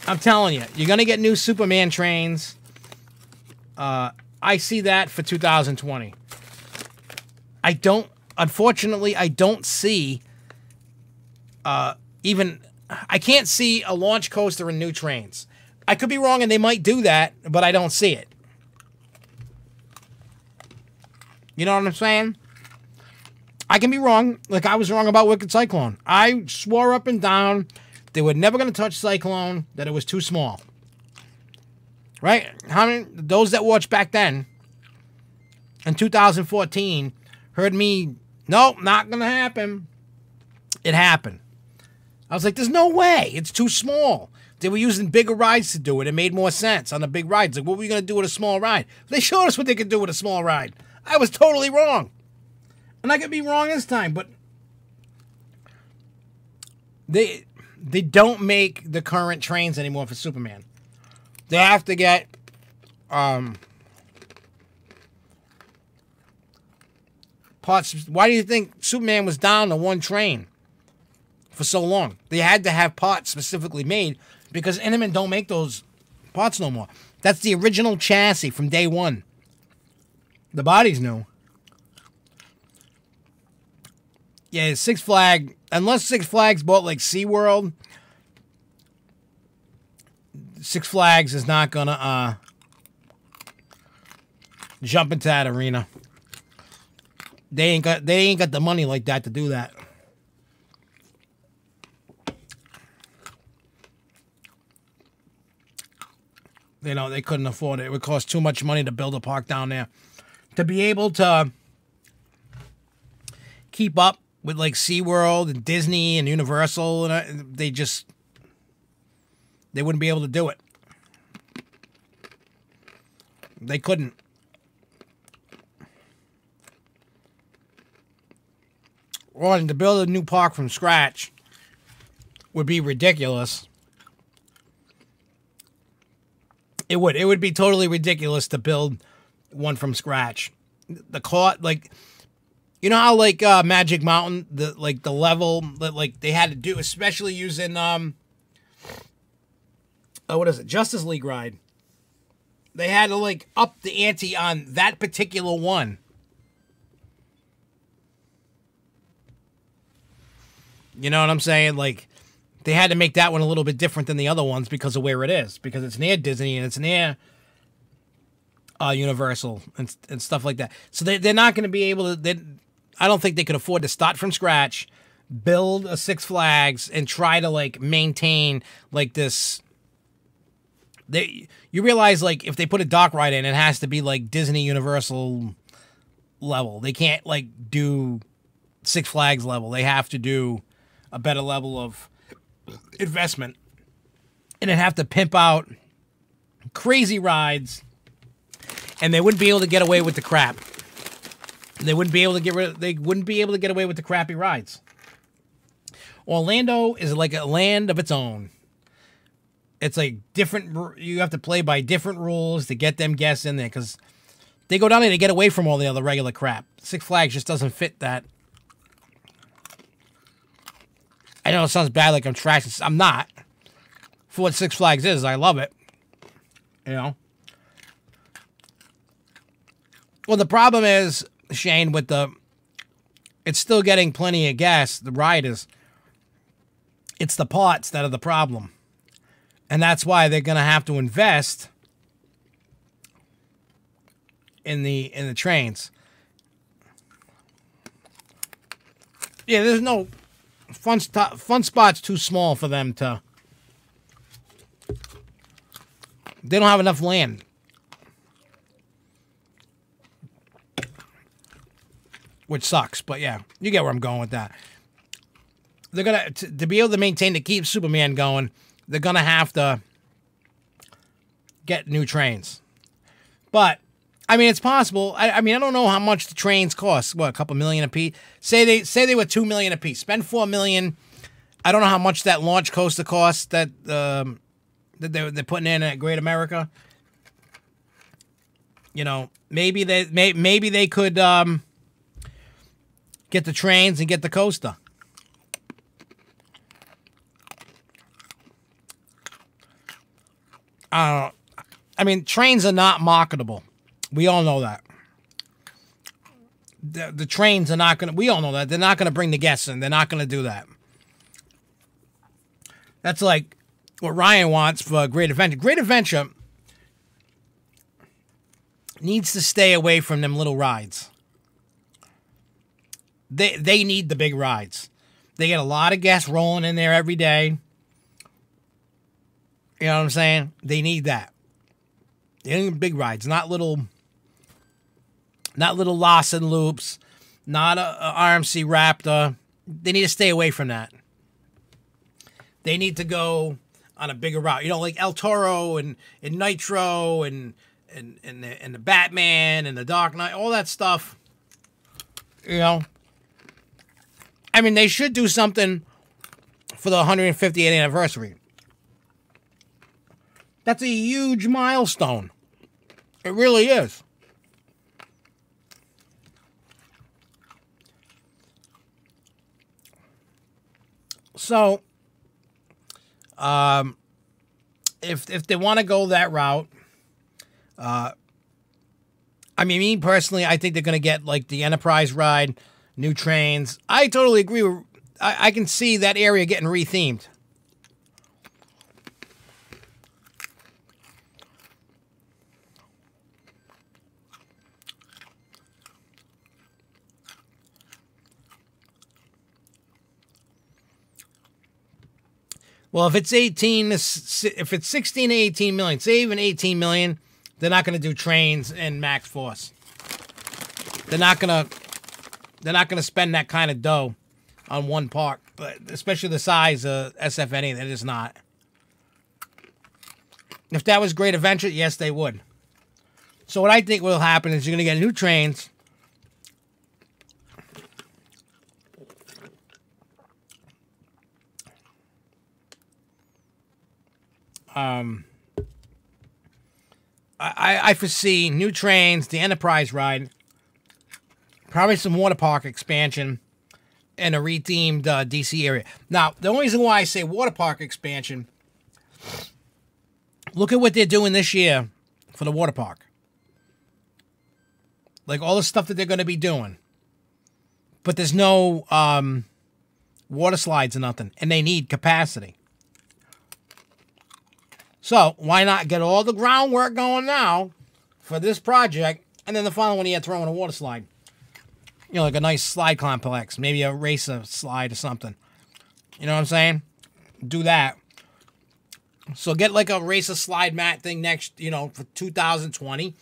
I'm telling you, you're going to get new Superman trains. I see that for 2020. Unfortunately, I don't see I can't see a launch coaster and new trains. I could be wrong and they might do that, but I don't see it. You know what I'm saying? I can be wrong, like I was wrong about Wicked Cyclone. I swore up and down they were never going to touch Cyclone, that it was too small. Right? How many, those that watched back then, in 2014, heard me, nope, not going to happen. It happened. I was like, there's no way. It's too small. They were using bigger rides to do it. It made more sense on the big rides. Like, what were you going to do with a small ride? They showed us what they could do with a small ride. I was totally wrong. And I could be wrong this time, but they don't make the current trains anymore for Superman. They have to get parts. Why do you think Superman was down to one train for so long? They had to have parts specifically made because Intamin don't make those parts no more. That's the original chassis from day one. The body's new. Yeah, Six Flags, unless Six Flags bought like SeaWorld, Six Flags is not gonna jump into that arena. They ain't got the money like that to do that. You know, they couldn't afford it. It would cost too much money to build a park down there. To be able to keep up with like SeaWorld and Disney and Universal, and they wouldn't be able to do it. They couldn't. Or to build a new park from scratch would be ridiculous. It would be totally ridiculous to build one from scratch. The cost, like, you know how like Magic Mountain, the level that like they had to do, especially using what is it, Justice League ride. They had to like up the ante on that particular one. You know what I'm saying? Like, they had to make that one a little bit different than the other ones because of where it is. Because it's near Disney and it's near Universal and stuff like that. So they're not going to be able to... I don't think they could afford to start from scratch, build a Six Flags, and try to, like, maintain, like, this... You realize, like, if they put a dock ride in, it has to be, like, Disney Universal level. They can't, like, do Six Flags level. They have to do a better level of investment. And it'd have to pimp out crazy rides, and they wouldn't be able to get away with the crap. They wouldn't be able to get away with the crappy rides. Orlando is like a land of its own. It's like different. You have to play by different rules to get them guests in there, because they go down there to get away from all the other regular crap. Six Flags just doesn't fit that. I know it sounds bad, like I'm trashing. I'm not. For what Six Flags is, I love it. You know. Well, the problem is, Shane, with it's still getting plenty of gas. The ride is. It's the parts that are the problem, and that's why they're going to have to invest in the trains. Yeah, there's no fun spots too small for them to. They don't have enough land. Which sucks, but yeah, you get where I'm going with that. They're gonna to be able to maintain to keep Superman going. They're gonna have to get new trains. But I mean, it's possible. I mean, I don't know how much the trains cost. What, a couple million a piece? Say they were $2 million a piece. Spend $4 million. I don't know how much that launch coaster costs that they're putting in at Great America. You know, maybe they could get the trains and get the coaster. I mean, trains are not marketable. We all know that. The trains are not going to... We all know that. They're not going to bring the guests in. They're not going to do that. That's like what Ryan wants for Great Adventure. Great Adventure needs to stay away from them little rides. They need the big rides. They get a lot of guests rolling in there every day. You know what I'm saying? They need that. They need big rides, not little Lost and Loops, not a RMC Raptor. They need to stay away from that. They need to go on a bigger route. You know, like El Toro and Nitro and the Batman and the Dark Knight, all that stuff. You know, I mean, they should do something for the 150th anniversary. That's a huge milestone. It really is. So, if they want to go that route, I mean, me personally, I think they're going to get like the Enterprise ride, new trains. I totally agree with. I can see that area getting rethemed. Well, if it's 16 to 18 million, say even 18 million, they're not going to do trains and Max Force. They're not going to spend that kind of dough on one park, but especially the size of SFNE, that is not. If that was Great Adventure, yes, they would. So what I think will happen is you're going to get new trains. I foresee new trains, the Enterprise ride, probably some water park expansion, and a rethemed DC area. Now, the only reason why I say water park expansion, look at what they're doing this year for the water park. Like all the stuff that they're going to be doing. But there's no water slides or nothing, and they need capacity. So, why not get all the groundwork going now for this project, and then the following year throw in a water slide? You know, like a nice slide complex, maybe a racer slide or something. You know what I'm saying? Do that. So, get like a racer slide mat thing next, you know, for 2020.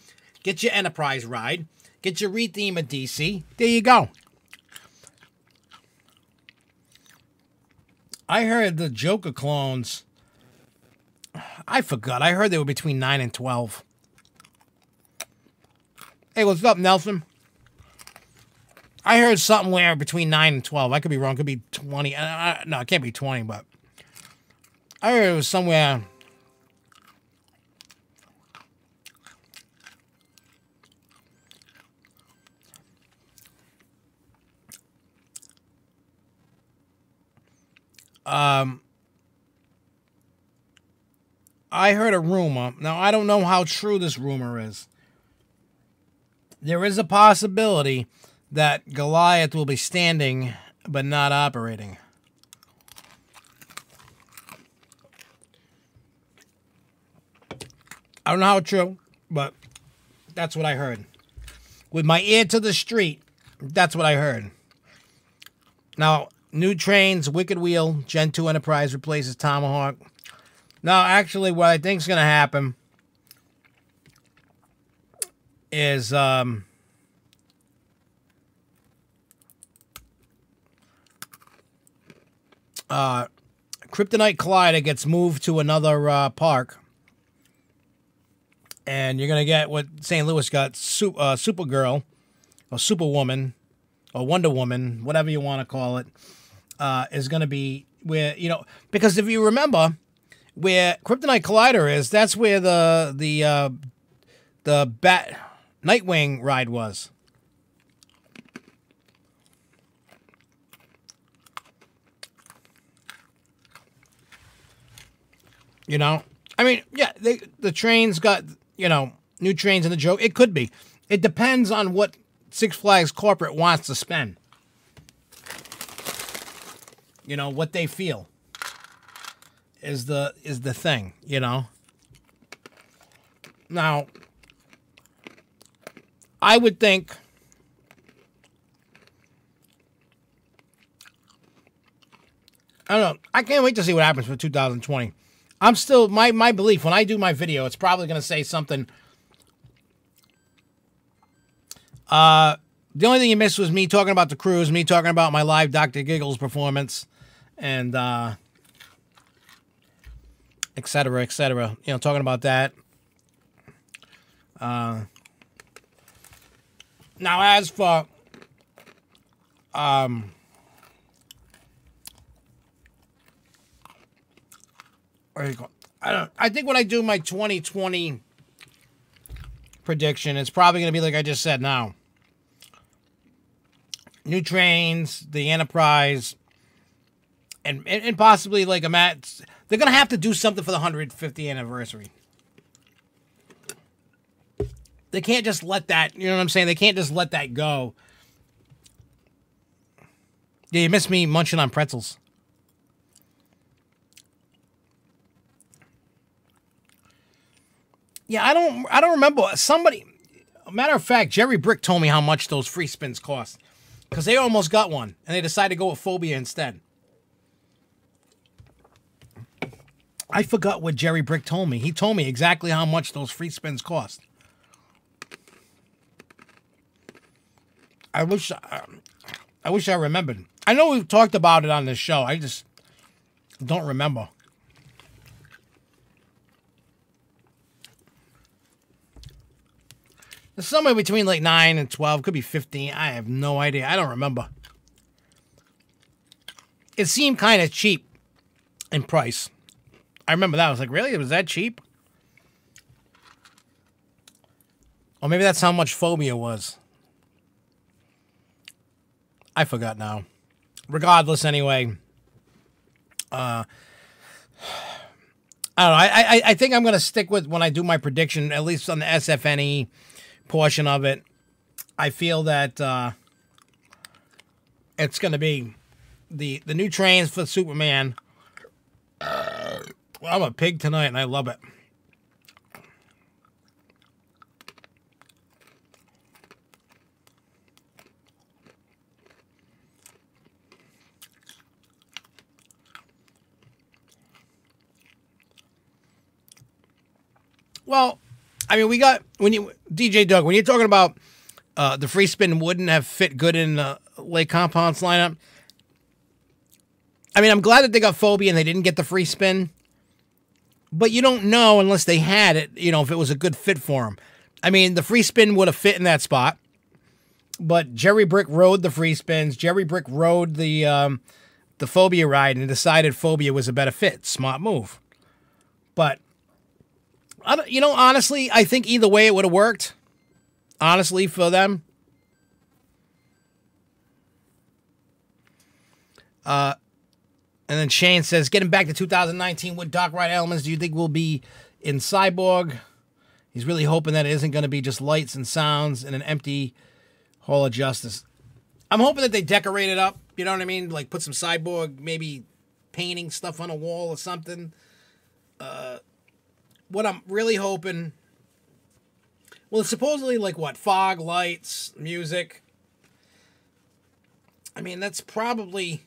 Get your Enterprise ride. Get your retheme of DC. There you go. I heard the Joker clones. I forgot. I heard they were between 9 and 12. Hey, what's up, Nelson? I heard something where between 9 and 12. I could be wrong. It could be 20. No, it can't be 20, but I heard it was somewhere. I heard a rumor. Now, I don't know how true this rumor is. There is a possibility that Goliath will be standing but not operating. I don't know how true, but that's what I heard. With my ear to the street, that's what I heard. Now, new trains, Wicked Wheel, Gen 2 Enterprise replaces Tomahawk. Now, actually, what I think is going to happen is Kryptonite Collider gets moved to another park. And you're going to get what St. Louis got, Supergirl, or Superwoman, or Wonder Woman, whatever you want to call it, is going to be where, you know, because if you remember, where Kryptonite Collider is, that's where the Nightwing ride was. You know? I mean, yeah, the trains got, you know, new trains in the joke. It could be. It depends on what Six Flags corporate wants to spend. You know, what they feel is the thing, you know. Now, I would think I don't know. I can't wait to see what happens for 2020. I'm still, my belief, when I do my video, it's probably going to say something. The only thing you missed was me talking about the cruise, me talking about my live Dr. Giggles performance, and et cetera, et cetera. You know, talking about that. Now, as for where you go? I think when I do my 2020 prediction, it's probably going to be like I just said now. New trains, the Enterprise, and possibly like a match. They're going to have to do something for the 150th anniversary. They can't just let that, you know what I'm saying? They can't just let that go. Yeah, you missed me munching on pretzels. Yeah, I don't remember. Somebody, matter of fact, Jerry Brick told me how much those free spins cost. Because they almost got one, and they decided to go with Phobia instead. I forgot what Jerry Brick told me. He told me exactly how much those free spins cost. I wish I remembered. I know we've talked about it on this show. I just don't remember. It's somewhere between like 9 and 12. Could be 15. I have no idea. I don't remember. It seemed kind of cheap in price. I remember that. I was like, really? Was that cheap? Or maybe that's how much Phobia was. I forgot now. Regardless, anyway. I don't know. I think I'm going to stick with when I do my prediction, at least on the SFNE portion of it. I feel that it's going to be the new trains for Superman. Well, I'm a pig tonight, and I love it. Well, I mean, we got, when you, DJ Doug, when you're talking about the free spin wouldn't have fit good in Lake Compound's lineup, I mean, I'm glad that they got Phobia and they didn't get the free spin. But you don't know unless they had it, you know, if it was a good fit for them. I mean, the free spin would have fit in that spot. But Jerry Brick rode the free spins. Jerry Brick rode the Phobia ride and decided Phobia was a better fit. Smart move. But, you know, honestly, I think either way it would have worked. Honestly, for them. And then Shane says, getting back to 2019, what dock ride elements do you think will be in Cyborg? He's really hoping that it isn't going to be just lights and sounds and an empty Hall of Justice. I'm hoping that they decorate it up. You know what I mean? Like put some Cyborg, maybe painting stuff on a wall or something. What I'm really hoping... Well, it's supposedly like what? Fog, lights, music. I mean, that's probably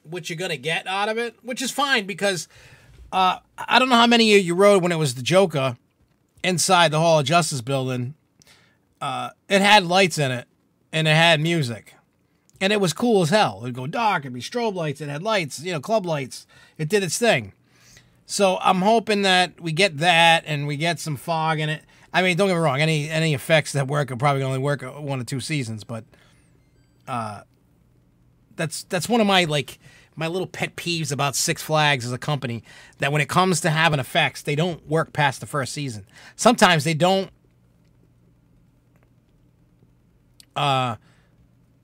what you're going to get out of it, which is fine because I don't know how many of you rode when it was the Joker inside the Hall of Justice building. It had lights in it, and it had music. And it was cool as hell. It would go dark, it'd be strobe lights, it had lights, you know, club lights. It did its thing. So I'm hoping that we get that, and we get some fog in it. I mean, don't get me wrong, any effects that work are probably only work 1 or 2 seasons, but that's one of my, like, my little pet peeves about Six Flags as a company, that when it comes to having effects, they don't work past the first season. Sometimes they don't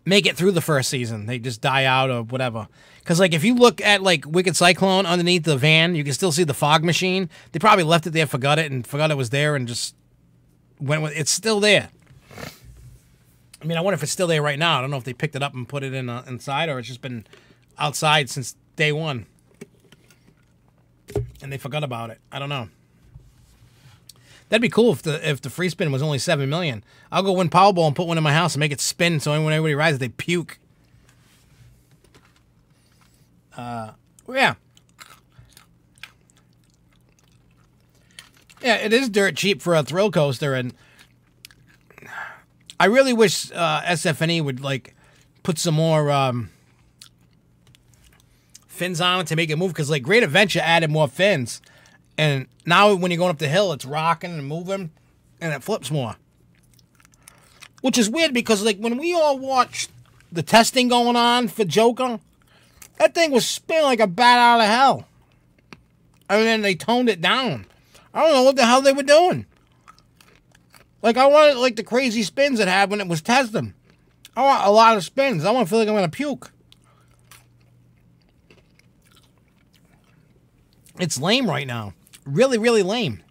make it through the first season. They just die out or whatever. Because, like, if you look at, like, Wicked Cyclone underneath the van, you can still see the fog machine. They probably left it there, forgot it was there, and just went with it's still there. I mean, I wonder if it's still there right now. I don't know if they picked it up and put it in inside, or it's just been outside since day one. And they forgot about it. I don't know. That'd be cool if the free spin was only $7 million. I'll go win Powerball and put one in my house and make it spin so when everybody rides, they puke. Yeah. Yeah, it is dirt cheap for a thrill coaster, and I really wish SFNE would, like, put some more fins on it to make it move, because, like, Great Adventure added more fins, and now when you're going up the hill, it's rocking and moving, and it flips more. Which is weird, because, like, when we all watched the testing going on for Joker, that thing was spinning like a bat out of hell. And then they toned it down. I don't know what the hell they were doing. Like, I wanted, like, the crazy spins it had when it was testing. I want a lot of spins. I want to feel like I'm going to puke. It's lame right now. Really, really lame.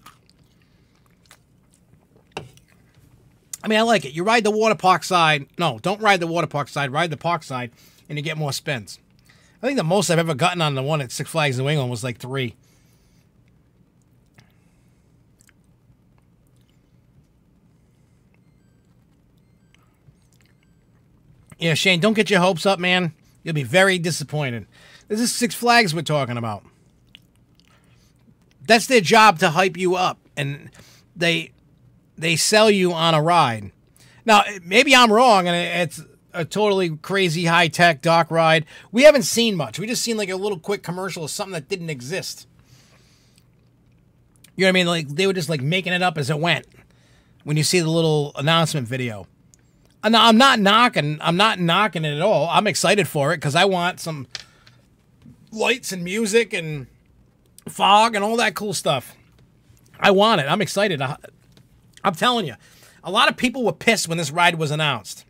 I mean, I like it. You ride the water park side. No, don't ride the water park side. Ride the park side, and you get more spins. I think the most I've ever gotten on the one at Six Flags New England was like 3. Yeah, Shane, don't get your hopes up, man. You'll be very disappointed. This is Six Flags we're talking about. That's their job, to hype you up, and they sell you on a ride. Now, maybe I'm wrong, and it's a totally crazy high-tech dock ride. We haven't seen much. We just seen like a little quick commercial of something that didn't exist. You know what I mean? Like, they were just like making it up as it went when you see the little announcement video. And I'm not knocking it at all. I'm excited for it because I want some lights and music and fog and all that cool stuff. I want it. I'm excited. I'm telling you, a lot of people were pissed when this ride was announced.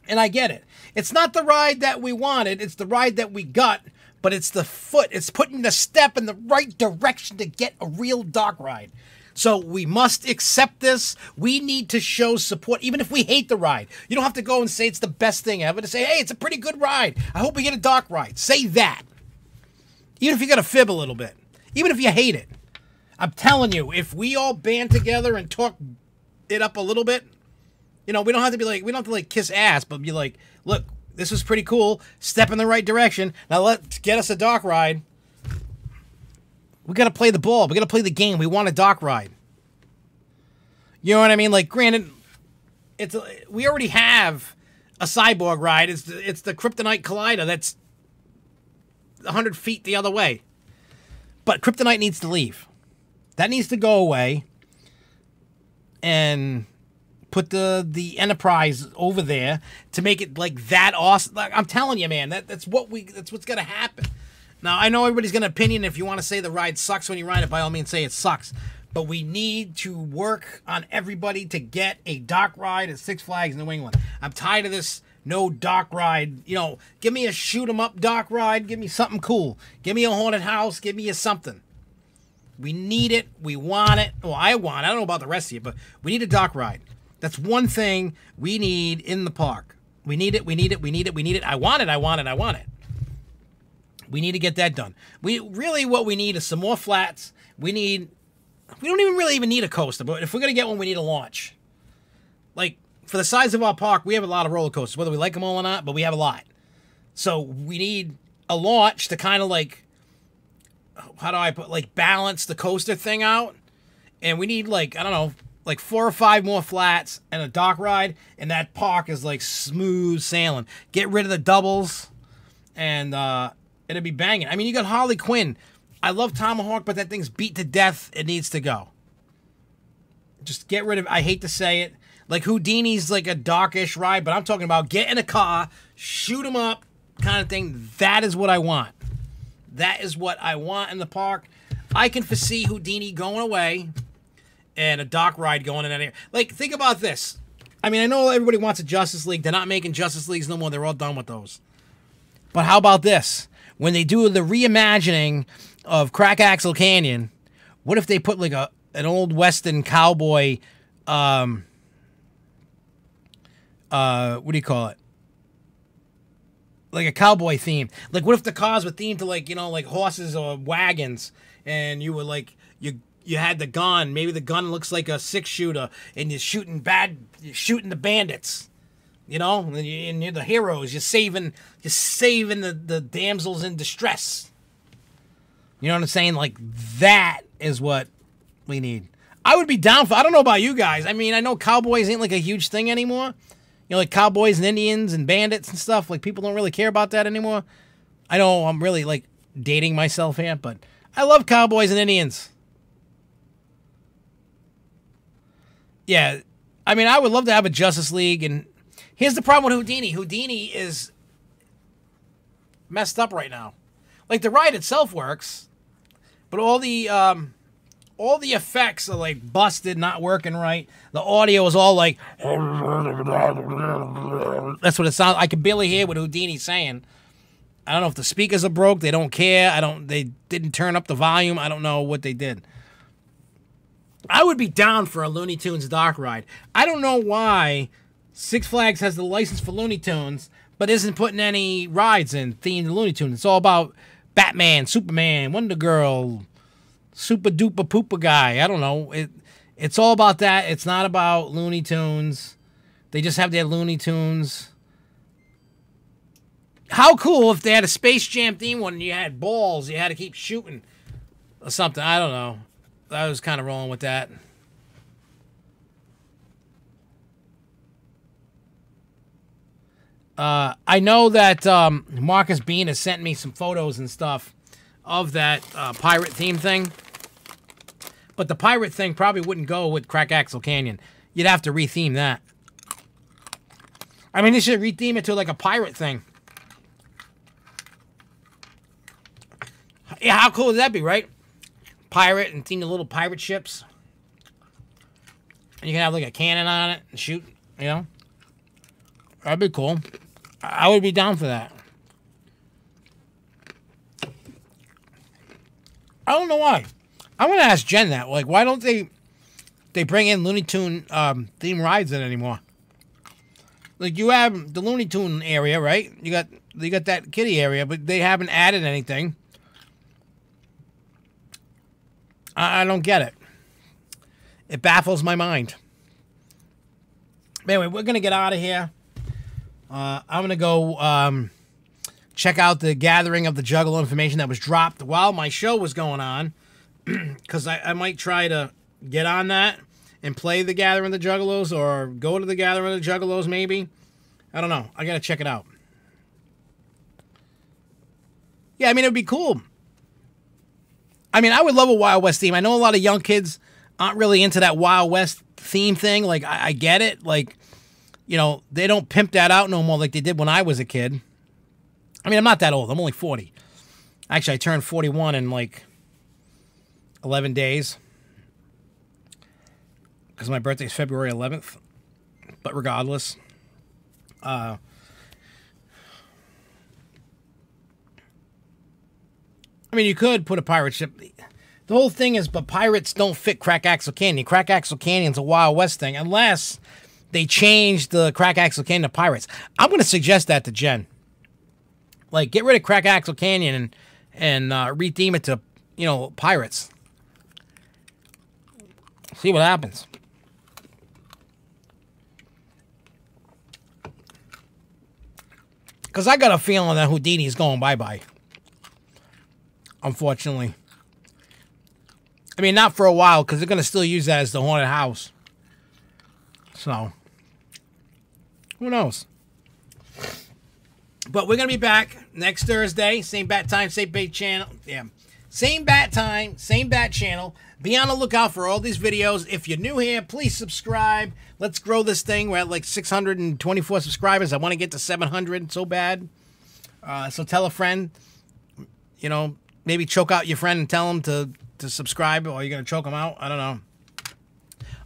And I get it. It's not the ride that we wanted. It's the ride that we got. But it's the foot. It's putting the step in the right direction to get a real dock ride. So we must accept this. We need to show support, even if we hate the ride. You don't have to go and say it's the best thing ever. To say, hey, it's a pretty good ride. I hope we get a dock ride. Say that. Even if you got to fib a little bit. Even if you hate it. I'm telling you, if we all band together and talk it up a little bit, you know, we don't have to be like, we don't have to like kiss ass, but be like, look, this was pretty cool. Step in the right direction. Now let's get us a dock ride. We got to play the ball. We got to play the game. We want a dock ride. You know what I mean? Like, granted, we already have a cyborg ride. It's the Kryptonite Collider. 100 feet the other way. But kryptonite needs to leave. That needs to go away. And put the Enterprise over there to make it like that awesome. Like, I'm telling you, man, that's what's gonna happen. Now I know everybody's gonna opinion. If you want to say the ride sucks when you ride it, by all means say it sucks. But we need to work on everybody to get a dock ride at Six Flags New England. I'm tired of this no dock ride. You know, give me a shoot 'em up dock ride. Give me something cool. Give me a haunted house. Give me a something. We need it. We want it. Well, I want it. I don't know about the rest of you, but we need a dock ride. That's one thing we need in the park. We need it. We need it. We need it. We need it. I want it. I want it. I want it. We need to get that done. What we need is some more flats. We don't even really need a coaster, but if we're going to get one, we need a launch. Like, for the size of our park, we have a lot of roller coasters, whether we like them all or not, but we have a lot. So we need a launch to kind of like, how do I put, like, balance the coaster thing out. And we need, like, I don't know, like 4 or 5 more flats and a dock ride, and that park is like smooth sailing. Get rid of the doubles, and it'll be banging. I mean, you got Harley Quinn. I love Tomahawk, but that thing's beat to death. It needs to go. Just get rid of it. I hate to say it. Like, Houdini's like a darkish ride, but I'm talking about get in a car, shoot 'em up kind of thing. That is what I want. That is what I want in the park. I can foresee Houdini going away and a dock ride going in that area. Like, think about this. I mean, I know everybody wants a Justice League. They're not making Justice Leagues no more. They're all done with those. But how about this? When they do the reimagining of Crack Axle Canyon, what if they put like an old Western cowboy, what do you call it? Like a cowboy theme. Like, what if the cars were themed to, like, you know, like horses or wagons, and you were like, you had the gun. Maybe the gun looks like a 6-shooter, and you're shooting the bandits. You know, and you're the heroes. You're saving the damsels in distress. You know what I'm saying? Like, that is what we need. I would be down for. I don't know about you guys. I mean, I know cowboys ain't like a huge thing anymore. You know, like cowboys and Indians and bandits and stuff. Like, people don't really care about that anymore. I know I'm really like dating myself here, but I love cowboys and Indians. Yeah, I mean, I would love to have a Justice League, and here's the problem with Houdini. Houdini is messed up right now. Like, the ride itself works, but all the effects are like busted, not working right. The audio is all like, that's what it sounds. I can barely hear what Houdini's saying. I don't know if the speakers are broke. They don't care. They didn't turn up the volume. I don't know what they did. I would be down for a Looney Tunes dock ride. I don't know why Six Flags has the license for Looney Tunes, but isn't putting any rides in themed Looney Tunes. It's all about Batman, Superman, Wonder Girl, Super Duper Pooper Guy. I don't know. It's all about that. It's not about Looney Tunes. They just have their Looney Tunes. How cool if they had a Space Jam theme one and you had balls, you had to keep shooting or something. I don't know. I was kind of rolling with that. I know that Marcus Bean has sent me some photos and stuff of that pirate theme thing. But the pirate thing probably wouldn't go with Crack Axle Canyon. You'd have to retheme that. I mean, they should retheme it to like a pirate thing. Yeah, how cool would that be, right? Pirate and theme the little pirate ships. And you can have like a cannon on it and shoot, you know? That'd be cool. I would be down for that. I don't know why. I'm going to ask Jen that. Like, why don't they bring in Looney Tune theme rides in anymore? Like, you have the Looney Tune area, right? You got that kiddie area, but they haven't added anything. I don't get it. It baffles my mind. Anyway, we're going to get out of here. I'm going to go check out the Gathering of the Juggalo information that was dropped while my show was going on. Because I might try to get on that and play the Gathering of the Juggalos, or go to the Gathering of the Juggalos maybe. I don't know. I got to check it out. Yeah, I mean, it would be cool. I mean, I would love a Wild West theme. I know a lot of young kids aren't really into that Wild West theme thing. Like, I get it. Like, you know, they don't pimp that out no more like they did when I was a kid. I mean, I'm not that old. I'm only 40. Actually, I turned 41 in like 11 days. Because my birthday is February 11th. But regardless. I mean, you could put a pirate ship. The whole thing is, but pirates don't fit Crack Axle Canyon. Crack Axle Canyon's a Wild West thing. Unless they change the Crack Axle Canyon to pirates. I'm going to suggest that to Jen. Like, get rid of Crack Axle Canyon and retheme it to, you know, pirates. See what happens. Because I got a feeling that Houdini's going bye-bye. Unfortunately. I mean, not for a while, because they're going to still use that as the haunted house. So, who knows? But we're going to be back next Thursday. Same bat time, same bat channel. Yeah. Same bat time, same bat channel. Be on the lookout for all these videos. If you're new here, please subscribe. Let's grow this thing. We're at like 624 subscribers. I want to get to 700 so bad. So tell a friend. You know, maybe choke out your friend and tell them to subscribe, or you're going to choke them out. I don't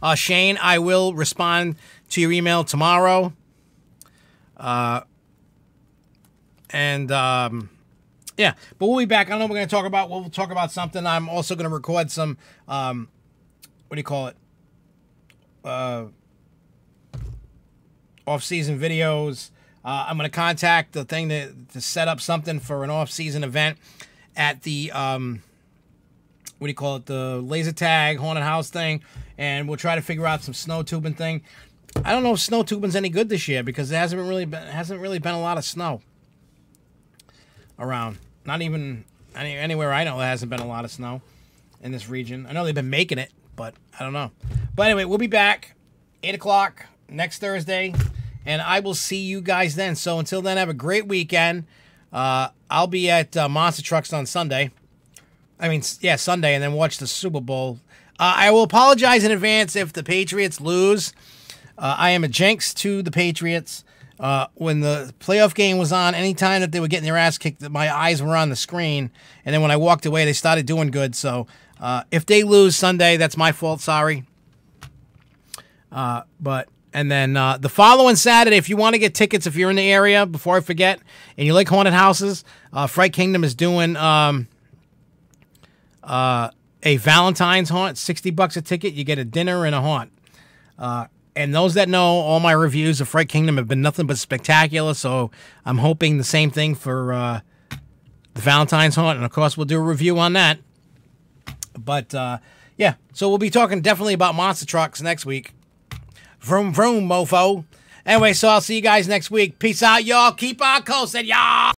know. Shane, I will respond to your email tomorrow. Yeah, but we'll be back. I don't know what we're going to talk about. We'll talk about something. I'm also going to record some, what do you call it? Off-season videos. I'm going to contact the thing to set up something for an off-season event at the, what do you call it? The laser tag haunted house thing. And we'll try to figure out some snow tubing thing. I don't know if snow tubing's any good this year because there hasn't really been a lot of snow around. Not even anywhere I know there hasn't been a lot of snow in this region. I know they've been making it, but I don't know. But anyway, we'll be back 8 o'clock next Thursday, and I will see you guys then. So until then, have a great weekend. I'll be at Monster Trucks on Sunday. I mean, yeah, Sunday, and then watch the Super Bowl. I will apologize in advance if the Patriots lose. I am a jinx to the Patriots. When the playoff game was on, anytime that they were getting their ass kicked, my eyes were on the screen. And then when I walked away, they started doing good. So if they lose Sunday, that's my fault. Sorry. And then the following Saturday, if you want to get tickets, if you're in the area, before I forget, and you like haunted houses, Fright Kingdom is doing a Valentine's haunt, $60 a ticket. You get a dinner and a haunt. And those that know, all my reviews of Fright Kingdom have been nothing but spectacular, so I'm hoping the same thing for the Valentine's haunt, and of course we'll do a review on that. But, yeah, so we'll be talking definitely about monster trucks next week. Vroom, vroom, mofo. Anyway, so I'll see you guys next week. Peace out, y'all. Keep on coasting, y'all.